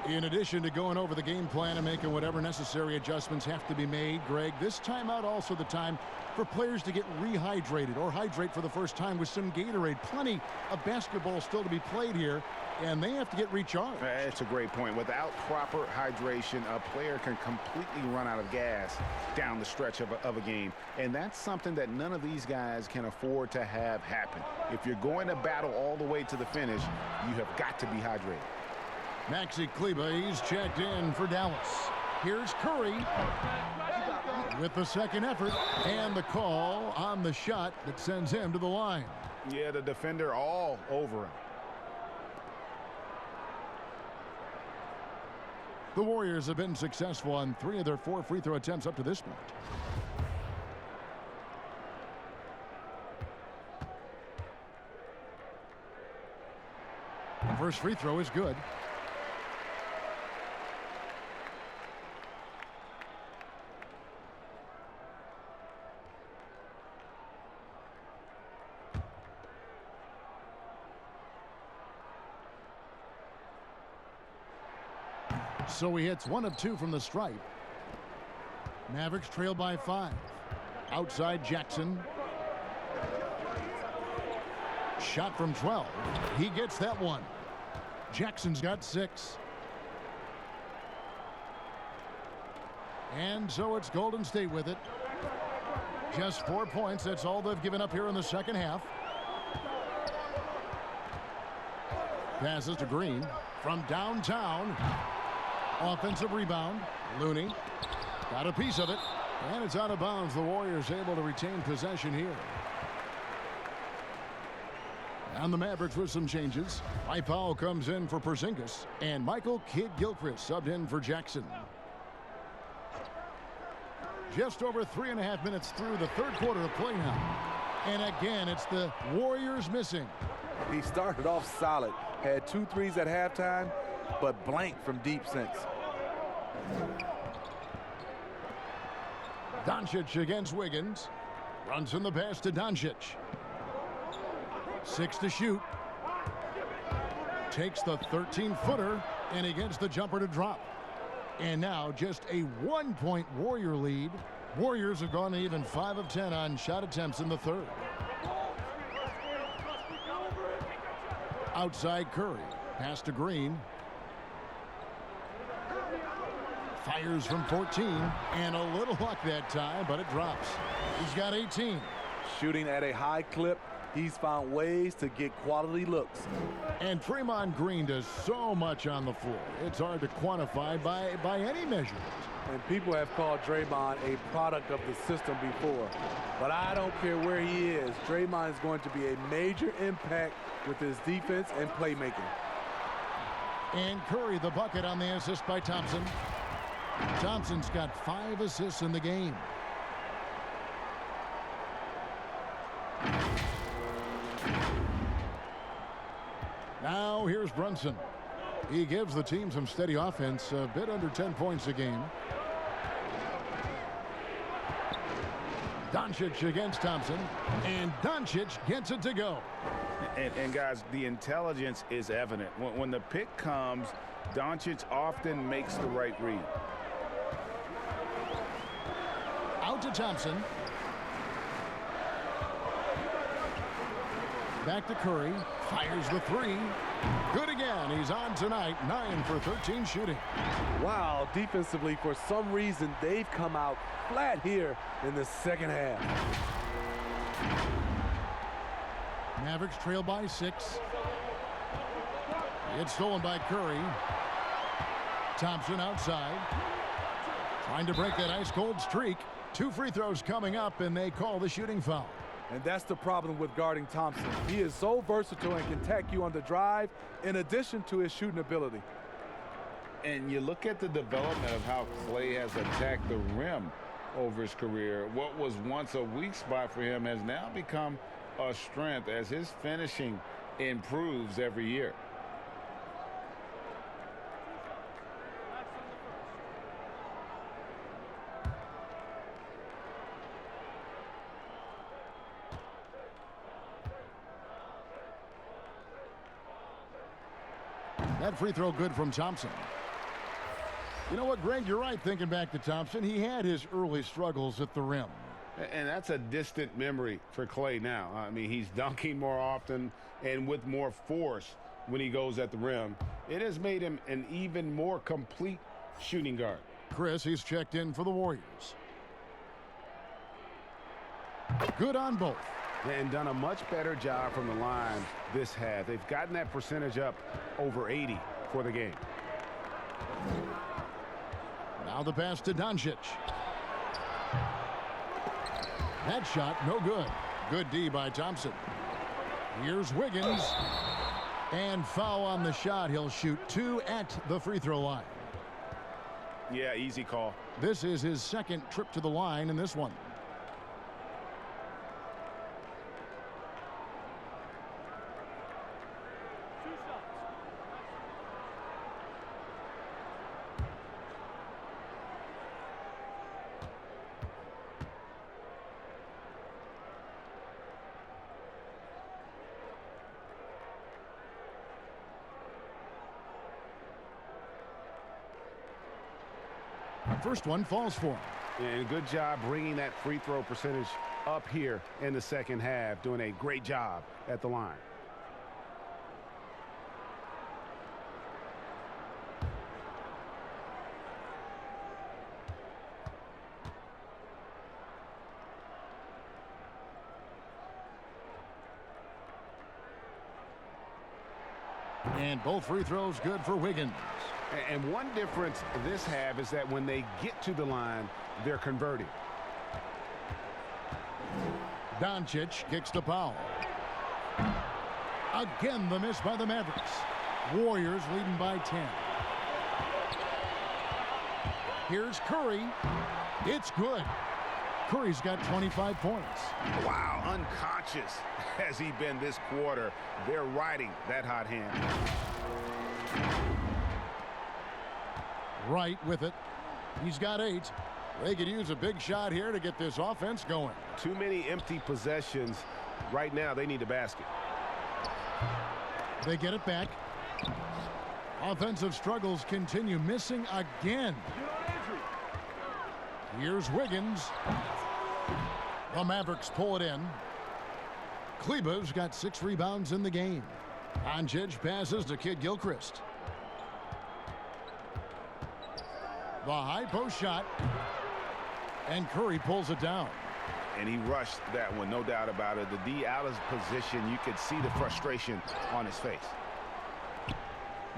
In addition to going over the game plan and making whatever necessary adjustments have to be made, Greg, this timeout also the time for players to get rehydrated or hydrate for the first time with some Gatorade. Plenty of basketball still to be played here, and they have to get recharged. That's a great point. Without proper hydration, a player can completely run out of gas down the stretch of a game. And that's something that none of these guys can afford to have happen. If you're going to battle all the way to the finish, you have got to be hydrated. Maxi Kleber, he's checked in for Dallas. Here's Curry with the second effort and the call on the shot that sends him to the line. Yeah, the defender all over him. The Warriors have been successful on 3 of their 4 free throw attempts up to this point. The first free throw is good. So he hits 1 of 2 from the stripe. Mavericks trail by 5. Outside Jackson. Shot from 12. He gets that one. Jackson's got 6. And so it's Golden State with it. Just 4 points. That's all they've given up here in the second half. Passes to Green from downtown. Offensive rebound. Looney got a piece of it, and it's out of bounds. The Warriors able to retain possession here. And the Mavericks with some changes. Mike Powell comes in for Porzingis, and Michael Kidd-Gilchrist subbed in for Jackson. Just over 3.5 minutes through the third quarter of play now. And again, it's the Warriors missing. He started off solid, had 2 threes at halftime, but blank from deep since. Doncic against Wiggins. Runs in the pass to Doncic. 6 to shoot. Takes the 13-footer, and he gets the jumper to drop. And now just a 1-point Warrior lead. Warriors have gone to even 5 of 10 on shot attempts in the third. Outside Curry. Pass to Green. Fires from 14, and a little luck that time, but it drops. He's got 18. Shooting at a high clip, he's found ways to get quality looks. And Draymond Green does so much on the floor. It's hard to quantify by any measurement. And people have called Draymond a product of the system before. But I don't care where he is. Draymond is going to be a major impact with his defense and playmaking. And Curry the bucket on the assist by Thompson. Thompson's got 5 assists in the game. Now here's Brunson. He gives the team some steady offense, a bit under 10 points a game. Doncic against Thompson, and Doncic gets it to go. And guys, the intelligence is evident. When the pick comes, Doncic often makes the right read. Out to Thompson. Back to Curry. Fires the 3. Good again. He's on tonight. 9 for 13 shooting. Wow, defensively, for some reason, they've come out flat here in the second half. Mavericks trail by 6. It's stolen by Curry. Thompson outside. Trying to break that ice-cold streak. 2 free throws coming up, and they call the shooting foul. And that's the problem with guarding Thompson. He is so versatile and can attack you on the drive in addition to his shooting ability. And you look at the development of how Klay has attacked the rim over his career. What was once a weak spot for him has now become a strength as his finishing improves every year. That free throw good from Thompson. You know what, Greg, you're right. Thinking back to Thompson, he had his early struggles at the rim. And that's a distant memory for Klay now. I mean, he's dunking more often and with more force when he goes at the rim. It has made him an even more complete shooting guard. Chris, he's checked in for the Warriors. Good on both. And done a much better job from the line this half. They've gotten that percentage up over 80 for the game. Now the pass to Doncic. That shot, no good. Good D by Thompson. Here's Wiggins. And foul on the shot. He'll shoot 2 at the free throw line. Yeah, easy call. This is his second trip to the line in this one. First one falls for him. And good job bringing that free throw percentage up here in the second half. Doing a great job at the line. And both free throws good for Wiggins. And one difference this half is that when they get to the line, they're converting. Doncic kicks to Powell. Again, the miss by the Mavericks. Warriors leading by 10. Here's Curry. It's good. Curry's got 25 points. Wow, unconscious has he been this quarter. They're riding that hot hand. Right with it. He's got 8. They could use a big shot here to get this offense going. Too many empty possessions. Right now, they need a basket. They get it back. Offensive struggles continue. Missing again. Here's Wiggins. The Mavericks pull it in. Kleber's got 6 rebounds in the game. Doncic passes to Kid Gilchrist. The high post shot. And Curry pulls it down. And he rushed that one, no doubt about it. The D out of position, you could see the frustration on his face.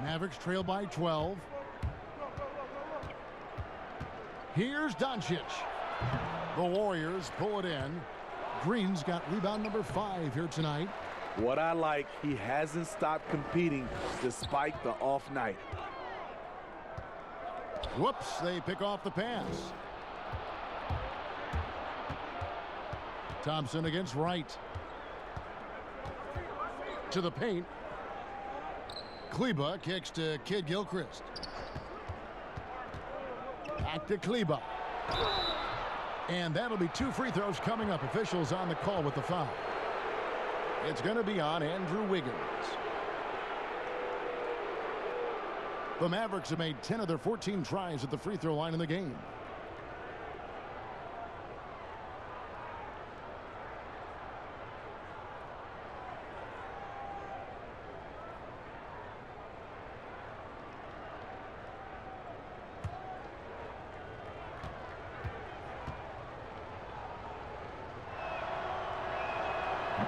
Mavericks trail by 12. Here's Doncic. The Warriors pull it in. Green's got rebound number 5 here tonight. What I like, he hasn't stopped competing despite the off night. Whoops, they pick off the pass. Thompson against Wright. To the paint. Kleber kicks to Kid Gilchrist. Back to Kleber. And that'll be 2 free throws coming up. Officials on the call with the foul. It's going to be on Andrew Wiggins. The Mavericks have made 10 of their 14 tries at the free throw line in the game.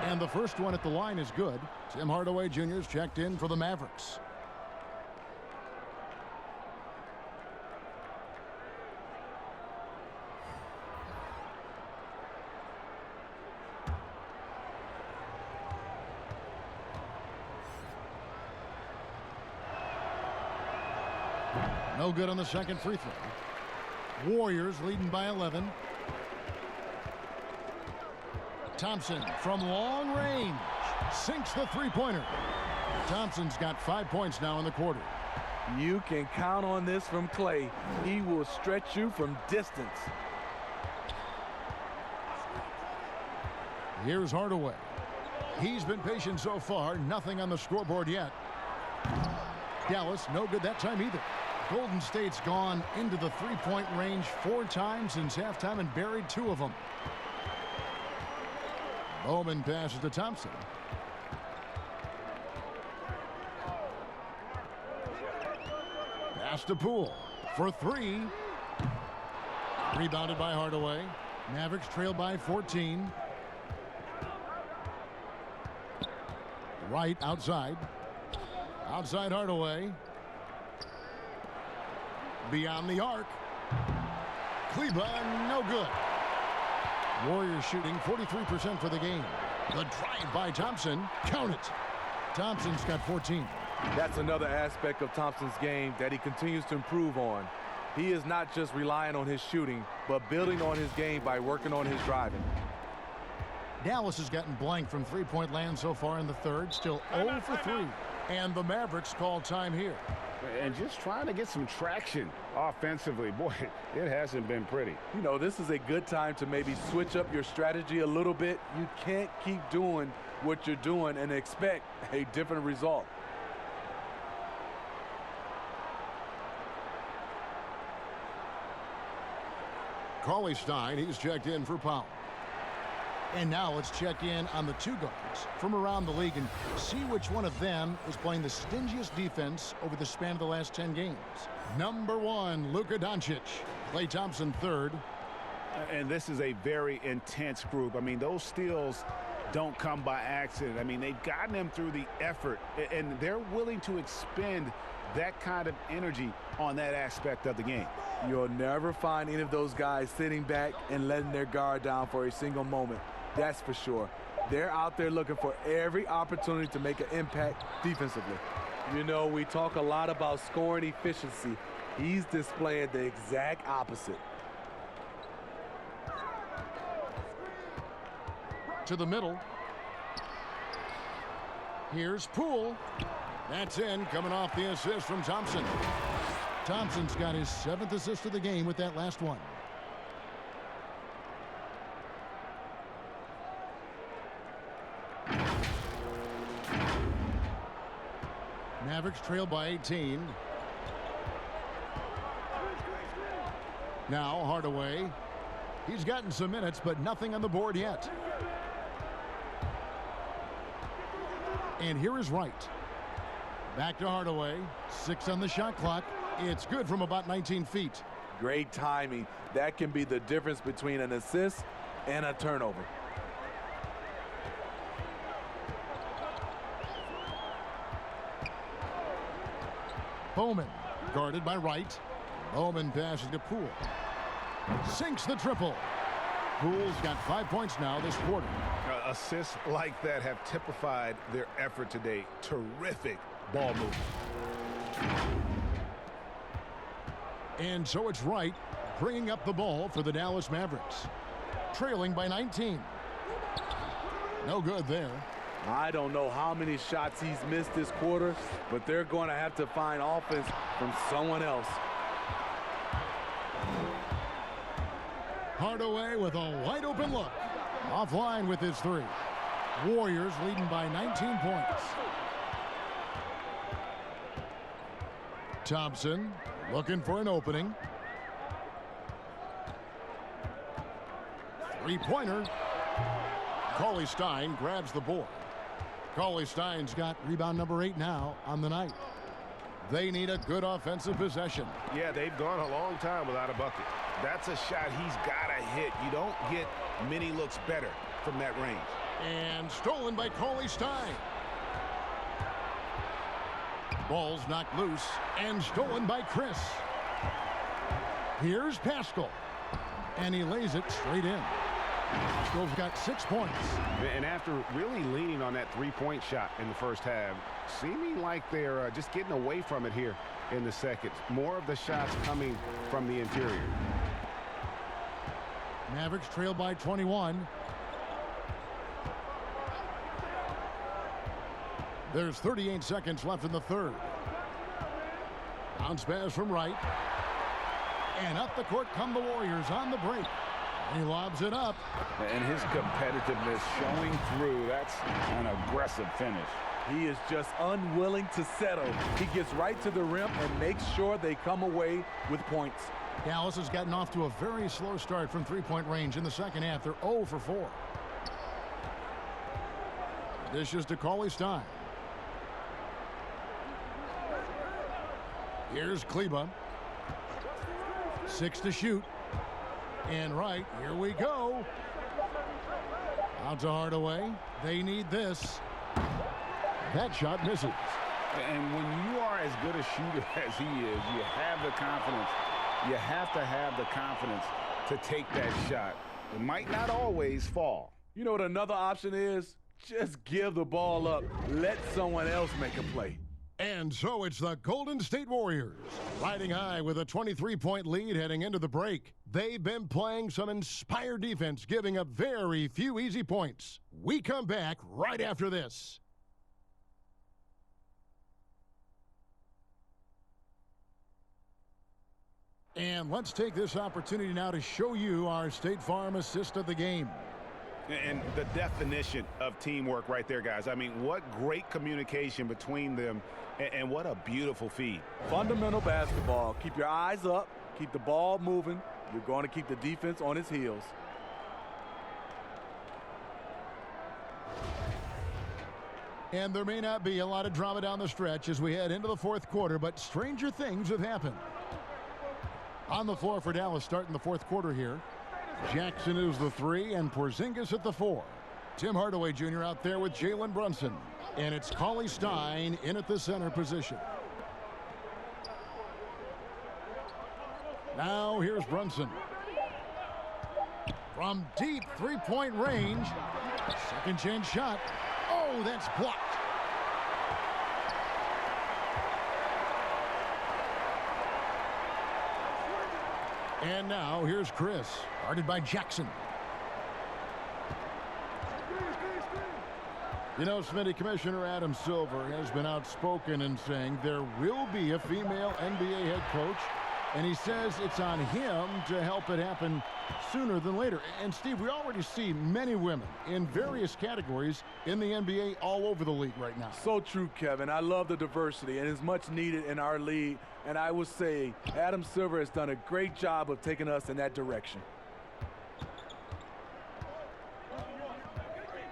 And the first one at the line is good. Tim Hardaway Jr.'s checked in for the Mavericks. No good on the second free throw. Warriors leading by 11. Thompson from long range sinks the three-pointer. Thompson's got 5 points now in the quarter. You can count on this from Clay. He will stretch you from distance. Here's Hardaway. He's been patient so far. Nothing on the scoreboard yet. Dallas, no good that time either. Golden State's gone into the three-point range 4 times since halftime and buried 2 of them. Bowman passes to Thompson. Pass to Poole for 3. Rebounded by Hardaway. Mavericks trail by 14. Right outside. Outside Hardaway. Beyond the arc. Kleba, no good. Warriors shooting 43% for the game. The drive by Thompson. Count it. Thompson's got 14. That's another aspect of Thompson's game that he continues to improve on. He is not just relying on his shooting, but building on his game by working on his driving. Dallas has gotten blank from three-point land so far in the third. Still 0 for 3. And the Mavericks call time here. And just trying to get some traction offensively. Boy, it hasn't been pretty. You know, this is a good time to maybe switch up your strategy a little bit. You can't keep doing what you're doing and expect a different result. Cauley-Stein, he's checked in for Powell. And now let's check in on the 2 guards from around the league and see which one of them is playing the stingiest defense over the span of the last 10 games. Number 1, Luka Doncic. Klay Thompson 3rd. And this is a very intense group. I mean, those steals don't come by accident. I mean, they've gotten them through the effort, and they're willing to expend that kind of energy on that aspect of the game. You'll never find any of those guys sitting back and letting their guard down for a single moment. That's for sure. They're out there looking for every opportunity to make an impact defensively. You know, we talk a lot about scoring efficiency. He's displaying the exact opposite. To the middle. Here's Poole. That's in, coming off the assist from Thompson. Thompson's got his 7th assist of the game with that last one. Mavericks trail by 18. Now Hardaway. He's gotten some minutes, but nothing on the board yet. And here is Wright. Back to Hardaway. 6 on the shot clock. It's good from about 19 feet. Great timing. That can be the difference between an assist and a turnover. Bowman, guarded by Wright. Bowman passes to Poole. Sinks the triple. Poole's got 5 points now this quarter. Assists like that have typified their effort today. Terrific ball movement. And so it's Wright bringing up the ball for the Dallas Mavericks. Trailing by 19. No good there. I don't know how many shots he's missed this quarter, but they're going to have to find offense from someone else. Hardaway with a wide open look. Offline with his 3. Warriors leading by 19 points. Thompson looking for an opening. 3-pointer. Cauley-Stein grabs the board. Cauley-Stein's got rebound number 8 now on the night. They need a good offensive possession. Yeah, they've gone a long time without a bucket. That's a shot he's got to hit. You don't get many looks better from that range. And stolen by Cauley-Stein. Ball's knocked loose and stolen by Chris. Here's Pascal. And he lays it straight in. Pascal's got 6 points. And after really leaning on that 3-point shot in the first half, seeming like they're just getting away from it here in the second. More of the shots coming from the interior. Mavericks trail by 21. There's 38 seconds left in the third. Bounce pass from right. And up the court come the Warriors on the break. He lobs it up. And his competitiveness showing through. That's an aggressive finish. He is just unwilling to settle. He gets right to the rim and makes sure they come away with points. Dallas has gotten off to a very slow start from three-point range in the second half. They're 0 for 4. This is to Stein. Here's Kleba. 6 to shoot. And right, here we go. Out to Hardaway. They need this. That shot misses. And when you are as good a shooter as he is, you have the confidence. You have to have the confidence to take that shot. It might not always fall. You know what another option is? Just give the ball up. Let someone else make a play. And so it's the Golden State Warriors riding high with a 23-point lead heading into the break. They've been playing some inspired defense, giving up very few easy points. We come back right after this. And let's take this opportunity now to show you our State Farm assist of the game. And the definition of teamwork right there, guys. I mean, what great communication between them, and what a beautiful feed. Fundamental basketball. Keep your eyes up. Keep the ball moving. You're going to keep the defense on its heels. And there may not be a lot of drama down the stretch as we head into the fourth quarter, but stranger things have happened. On the floor for Dallas starting the fourth quarter here. Jackson is the 3 and Porzingis at the 4. Tim Hardaway Jr. out there with Jalen Brunson. And it's Stein in at the center position. Now here's Brunson. From deep three-point range. Second chance shot. Oh, that's blocked. And now here's Chris, guarded by Jackson. You know, Smitty, Commissioner Adam Silver has been outspoken in saying there will be a female NBA head coach, and he says it's on him to help it happen sooner than later. And, Steve, we already see many women in various categories in the NBA all over the league right now. So true, Kevin. I love the diversity, and it's much needed in our league. And I would say Adam Silver has done a great job of taking us in that direction.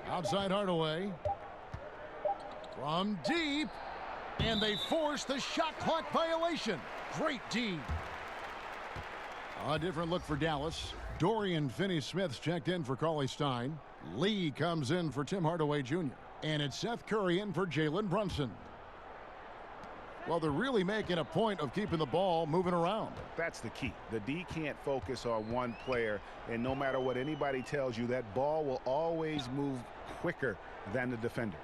Outside Hardaway. From deep. And they force the shot clock violation. Great D. A different look for Dallas. Dorian Finney-Smith's checked in for Stein. Lee comes in for Tim Hardaway Jr. And it's Seth Curry in for Jalen Brunson. Well, they're really making a point of keeping the ball moving around. That's the key. The D can't focus on one player, and no matter what anybody tells you, that ball will always move quicker than the defender.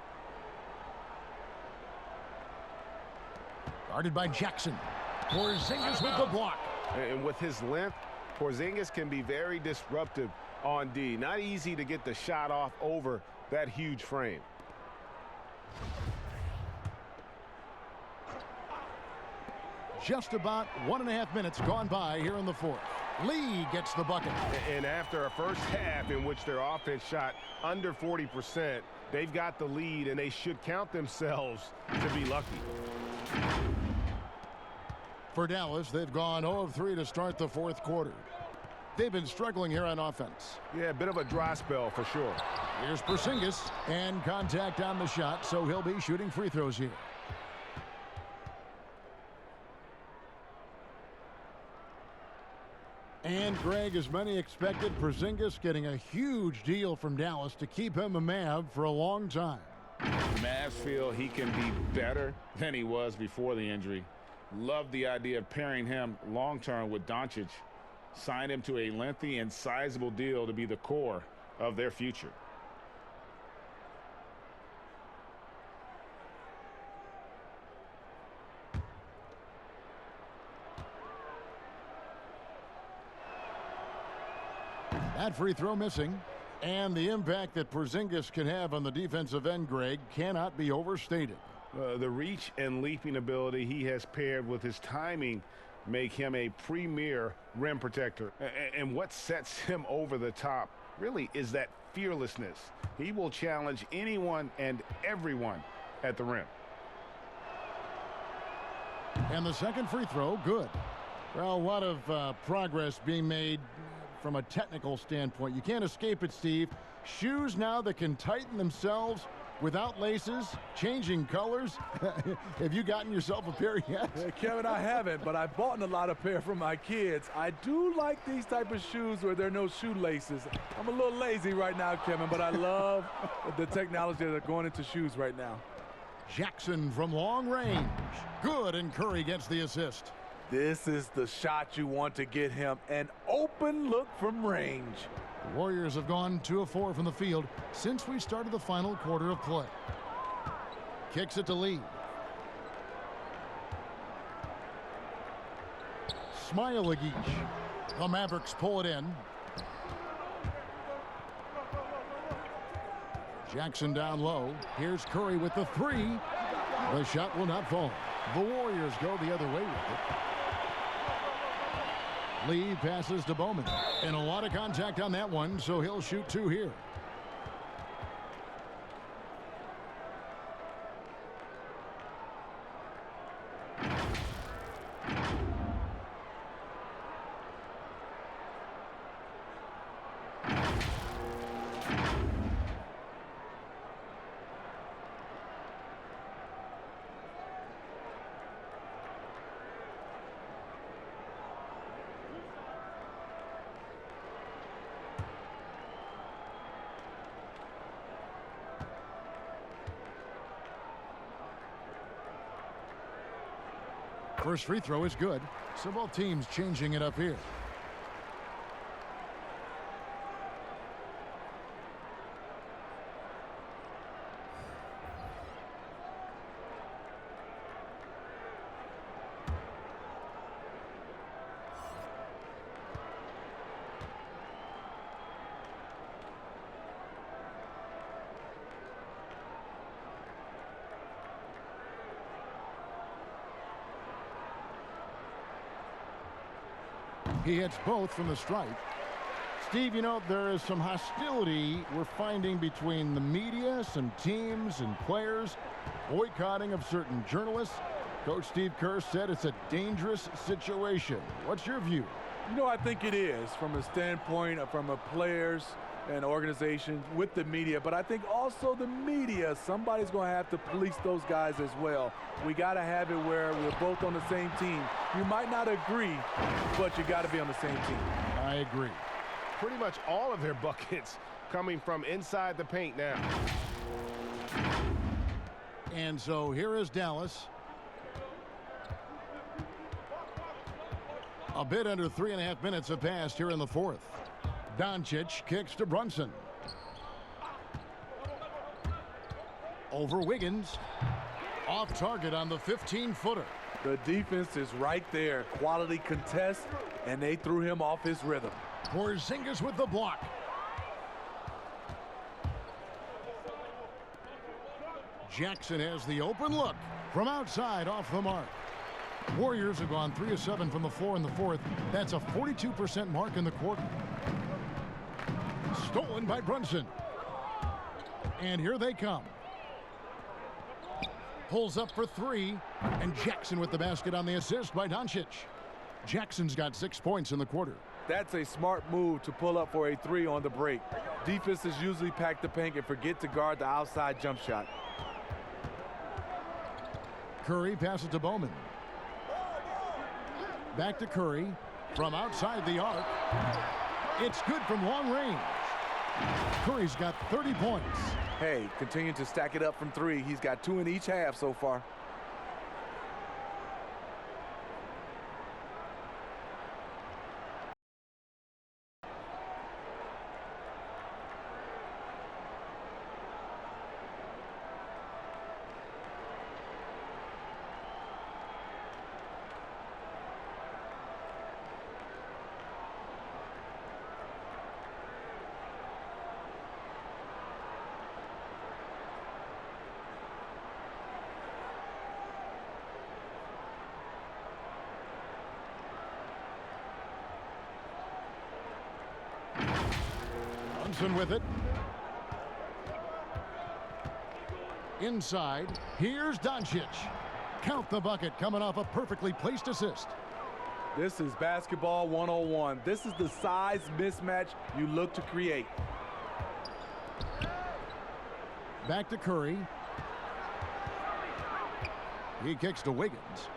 Guarded by Jackson. Porzingis with the block. And with his length, Porzingis can be very disruptive on D. Not easy to get the shot off over that huge frame. Just about 1.5 minutes gone by here in the fourth. Lee gets the bucket. And after a first half in which their offense shot under 40%, they've got the lead, and they should count themselves to be lucky. For Dallas, they've gone 0 of 3 to start the fourth quarter. They've been struggling here on offense. Yeah, a bit of a dry spell for sure. Here's Porzingis, and contact on the shot, so he'll be shooting free throws here. And, Greg, as many expected, Porzingis getting a huge deal from Dallas to keep him a Mav for a long time. Mavs feel he can be better than he was before the injury. Love the idea of pairing him long-term with Doncic. Signed him to a lengthy and sizable deal to be the core of their future. That free throw missing. And the impact that Porzingis can have on the defensive end, Greg, cannot be overstated. The reach and leaping ability he has paired with his timing make him a premier rim protector. And what sets him over the top really is that fearlessness. He will challenge anyone and everyone at the rim. And the second free throw, good. Well, a lot of progress being made from a technical standpoint. You can't escape it, Steve. Shoes now that can tighten themselves without laces, changing colors. Have you gotten yourself a pair yet? Yeah, Kevin, I haven't, but I bought a lot of pair for my kids. I do like these type of shoes where there are no shoelaces. I'm a little lazy right now, Kevin, but I love the technology that are going into shoes right now. Jackson from long range. Good, and Curry gets the assist. This is the shot you want to get him, an open look from range. The Warriors have gone 2 of 4 from the field since we started the final quarter of play. Kicks it to Lee. Smailagic. The Mavericks pull it in. Jackson down low. Here's Curry with the 3. The shot will not fall. The Warriors go the other way with it. Lee passes to Bowman. And a lot of contact on that one, so he'll shoot 2 here. First free throw is good. So both teams changing it up here. He hits both from the stripe. Steve, you know, there is some hostility we're finding between the media, some teams and players, boycotting of certain journalists. Coach Steve Kerr said it's a dangerous situation. What's your view? You know, I think it is from a standpoint of from a players and organization with the media, but I think also the media, somebody's going to have to police those guys as well. We got to have it where we're both on the same team. You might not agree, but you got to be on the same team. I agree. Pretty much all of their buckets coming from inside the paint now. And so here is Dallas. A bit under 3.5 minutes have passed here in the fourth. Doncic kicks to Brunson. Over Wiggins. Off target on the 15-footer. The defense is right there. Quality contest, and they threw him off his rhythm. Porzingis with the block. Jackson has the open look from outside off the mark. Warriors have gone 3 of 7 from the floor in the fourth. That's a 42% mark in the quarter. Stolen by Brunson. And here they come. Pulls up for 3. And Jackson with the basket on the assist by Doncic. Jackson's got 6 points in the quarter. That's a smart move to pull up for a 3 on the break. Defenses usually pack the paint and forget to guard the outside jump shot. Curry passes to Bowman. Back to Curry from outside the arc. It's good from long range. Curry's got 30 points. Hey, continue to stack it up from 3. He's got 2 in each half so far. Brunson with it. Inside, here's Doncic. Count the bucket, coming off a perfectly placed assist. This is basketball 101. This is the size mismatch you look to create. Back to Curry. He kicks to Wiggins.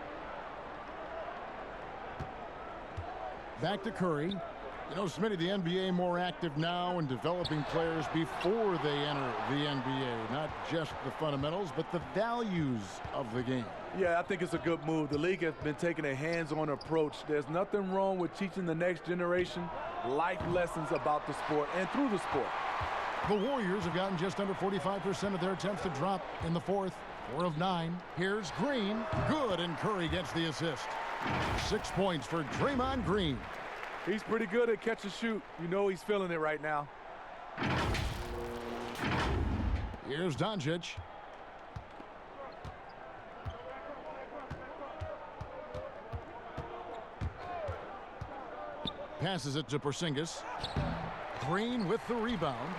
Back to Curry. You know, Smitty, the NBA more active now in developing players before they enter the NBA. Not just the fundamentals, but the values of the game. Yeah, I think it's a good move. The league has been taking a hands-on approach. There's nothing wrong with teaching the next generation life lessons about the sport and through the sport. The Warriors have gotten just under 45% of their attempts to drop in the fourth. 4 of 9. Here's Green. Good, and Curry gets the assist. 6 points for Draymond Green. He's pretty good at catch and shoot. You know he's feeling it right now. Here's Doncic. Passes it to Porzingis. Green with the rebound.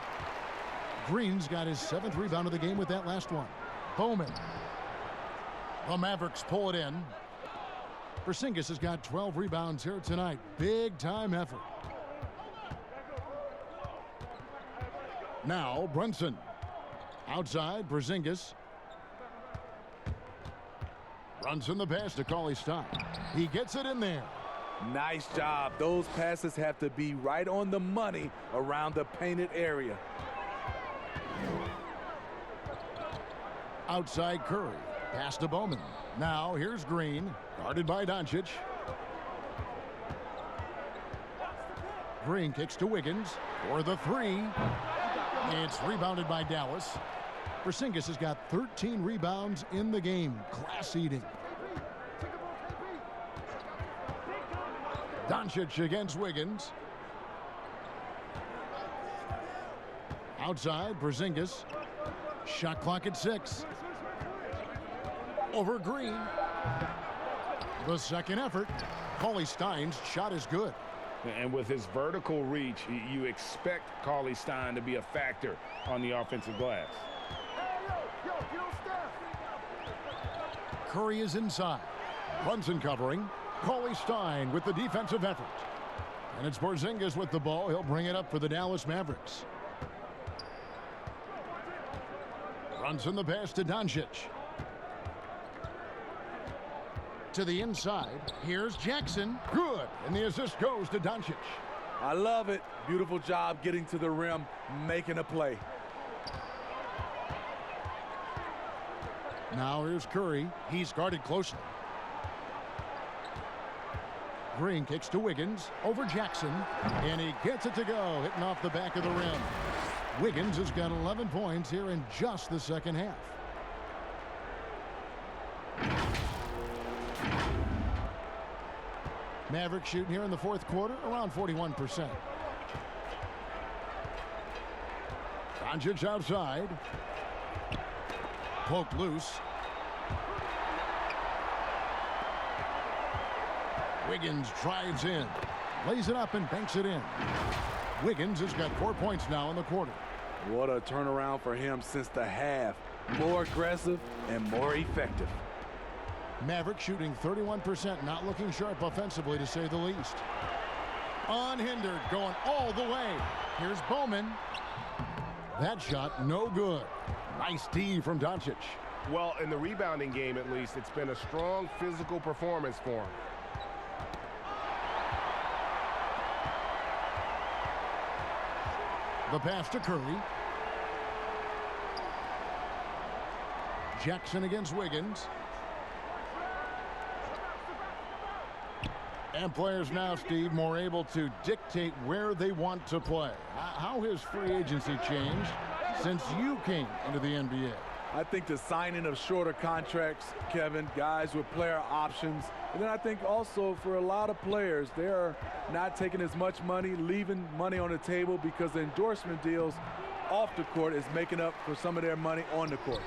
Green's got his 7th rebound of the game with that last one. Bowman. The Mavericks pull it in. Porzingis has got 12 rebounds here tonight. Big time effort. Now Brunson. Outside, Porzingis. Brunson the pass to Cauley-Stein. He gets it in there. Nice job. Those passes have to be right on the money around the painted area. Outside Curry. Pass to Bowman. Now here's Green. Guarded by Doncic. Green kicks to Wiggins for the 3. It's rebounded by Dallas. Porzingis has got 13 rebounds in the game. Class eating. Doncic against Wiggins. Outside, Porzingis. Shot clock at 6. Over Green. The second effort. Cauley-Stein's shot is good. And with his vertical reach, you expect Cauley-Stein to be a factor on the offensive glass. Curry is inside. Brunson covering. Cauley-Stein with the defensive effort. And it's Porzingis with the ball. He'll bring it up for the Dallas Mavericks. Brunson the pass to Doncic. To the inside. Here's Jackson. Good. And the assist goes to Doncic. I love it. Beautiful job getting to the rim, making a play. Now here's Curry. He's guarded closely. Green kicks to Wiggins. Over Jackson. And he gets it to go. Hitting off the back of the rim. Wiggins has got 11 points here in just the second half. Mavericks shooting here in the fourth quarter around 41%. Doncic outside. Poke loose. Wiggins drives in. Lays it up and banks it in. Wiggins has got 4 points now in the quarter. What a turnaround for him since the half. More aggressive and more effective. Mavericks shooting 31%, not looking sharp offensively, to say the least. Unhindered, going all the way. Here's Bowman. That shot, no good. Nice D from Doncic. Well, in the rebounding game, at least, it's been a strong physical performance for him. The pass to Curry. Jackson against Wiggins. And players now, Steve, more able to dictate where they want to play. How has free agency changed since you came into the NBA? I think the signing of shorter contracts, Kevin, guys with player options. And then I think also for a lot of players, they're not taking as much money, leaving money on the table because the endorsement deals off the court is making up for some of their money on the court.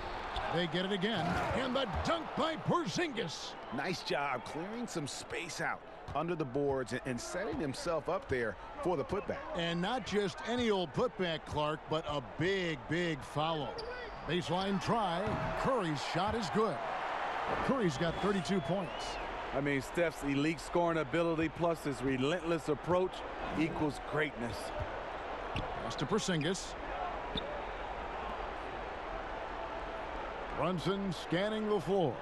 They get it again, and the dunk by Porzingis. Nice job clearing some space out. under the boards and setting himself up there for the putback. And not just any old putback, Clark, but a big, big follow. Baseline try. Curry's shot is good. Curry's got 32 points. I mean, Steph's elite scoring ability plus his relentless approach equals greatness. Pass to Porzingis. Brunson scanning the floor.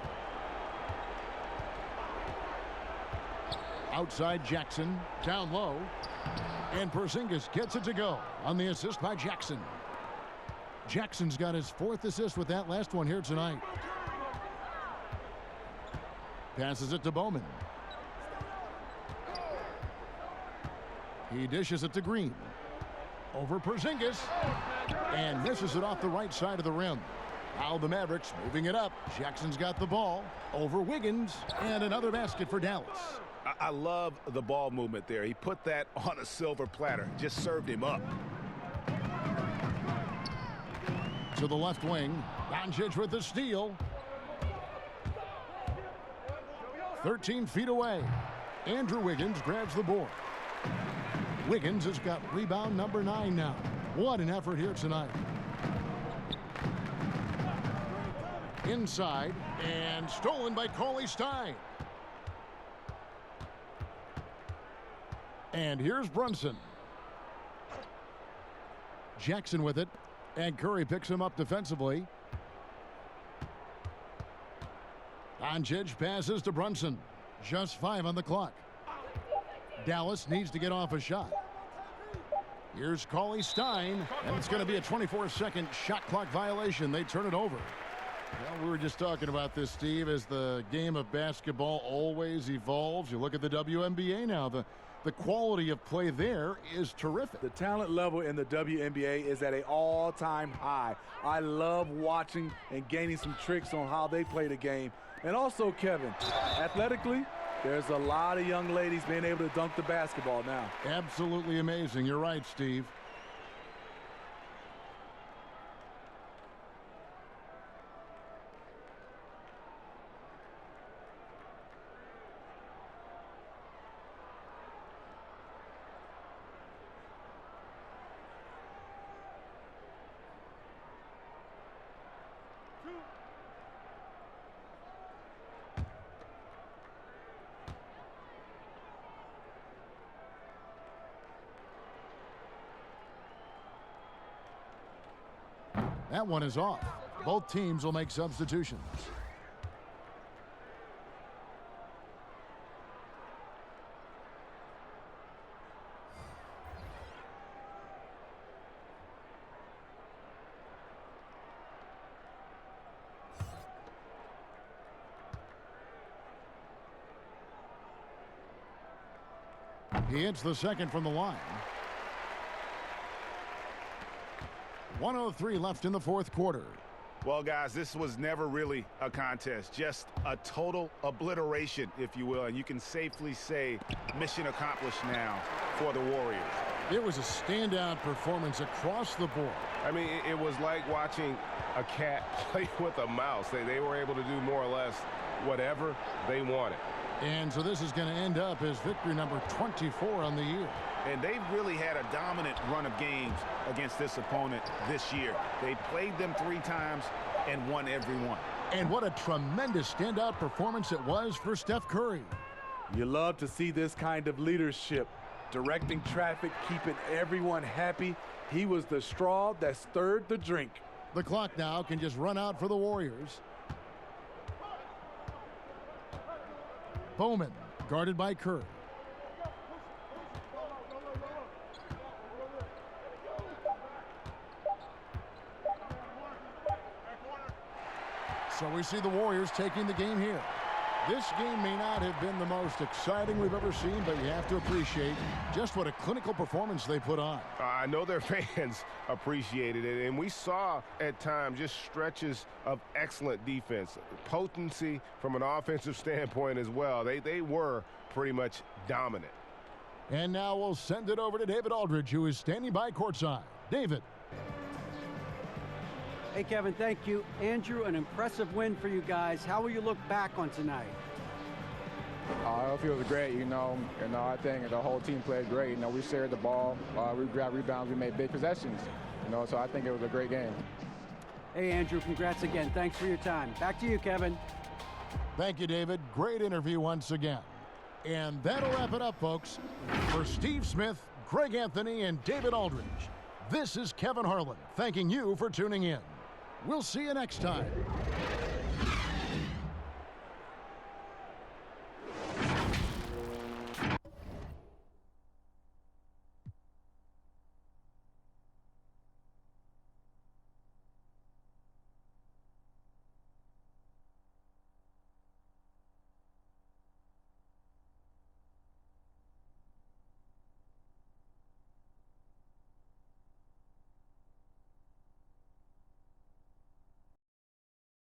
Outside Jackson, down low. And Porzingis gets it to go on the assist by Jackson. Jackson's got his 4th assist with that last one here tonight. Passes it to Bowman. He dishes it to Green. Over Porzingis. And misses it off the right side of the rim. Now the Mavericks moving it up. Jackson's got the ball. Over Wiggins. And another basket for Dallas. I love the ball movement there. He put that on a silver platter. Just served him up. To the left wing. Doncic with the steal. 13 feet away. Andrew Wiggins grabs the board. Wiggins has got rebound number 9 now. What an effort here tonight. Inside and stolen by Cauley Stein. And here's Brunson. Jackson with it. And Curry picks him up defensively. Doncic passes to Brunson. Just 5 on the clock. Dallas needs to get off a shot. Here's Cauley Stein. And it's going to be a 24-second shot clock violation. They turn it over. Well, we were just talking about this, Steve, as the game of basketball always evolves. You look at the WNBA now. The quality of play there is terrific. The talent level in the WNBA is at an all-time high. I love watching and gaining some tricks on how they play the game. And also, Kevin, athletically, there's a lot of young ladies being able to dunk the basketball now. Absolutely amazing. You're right, Steve. That one is off. Both teams will make substitutions. He hits the second from the line. 1:03 left in the 4th quarter. Well, guys, this was never really a contest, just a total obliteration, if you will. And you can safely say mission accomplished now for the Warriors. It was a standout performance across the board. I mean, it was like watching a cat play with a mouse. They were able to do more or less whatever they wanted. And so this is going to end up as victory number 24 on the year. And they've really had a dominant run of games against this opponent this year. They played them 3 times and won every one. And what a tremendous standout performance it was for Steph Curry. You love to see this kind of leadership, directing traffic, keeping everyone happy. He was the straw that stirred the drink. The clock now can just run out for the Warriors. Bowman guarded by Curry. So we see the Warriors taking the game here. This game may not have been the most exciting we've ever seen, but you have to appreciate just what a clinical performance they put on. I know their fans appreciated it, and we saw at times just stretches of excellent defense, potency from an offensive standpoint as well. They were pretty much dominant. And now we'll send it over to David Aldridge, who is standing by courtside. David. Hey, Kevin, thank you. Andrew, an impressive win for you guys. How will you look back on tonight? I feel it was great, I think the whole team played great. We shared the ball, we grabbed rebounds, we made big possessions, so I think it was a great game. Hey, Andrew, congrats again. Thanks for your time. Back to you, Kevin. Thank you, David. Great interview once again. And that'll wrap it up, folks. For Steve Smith, Greg Anthony, and David Aldridge, this is Kevin Harlan thanking you for tuning in. We'll see you next time.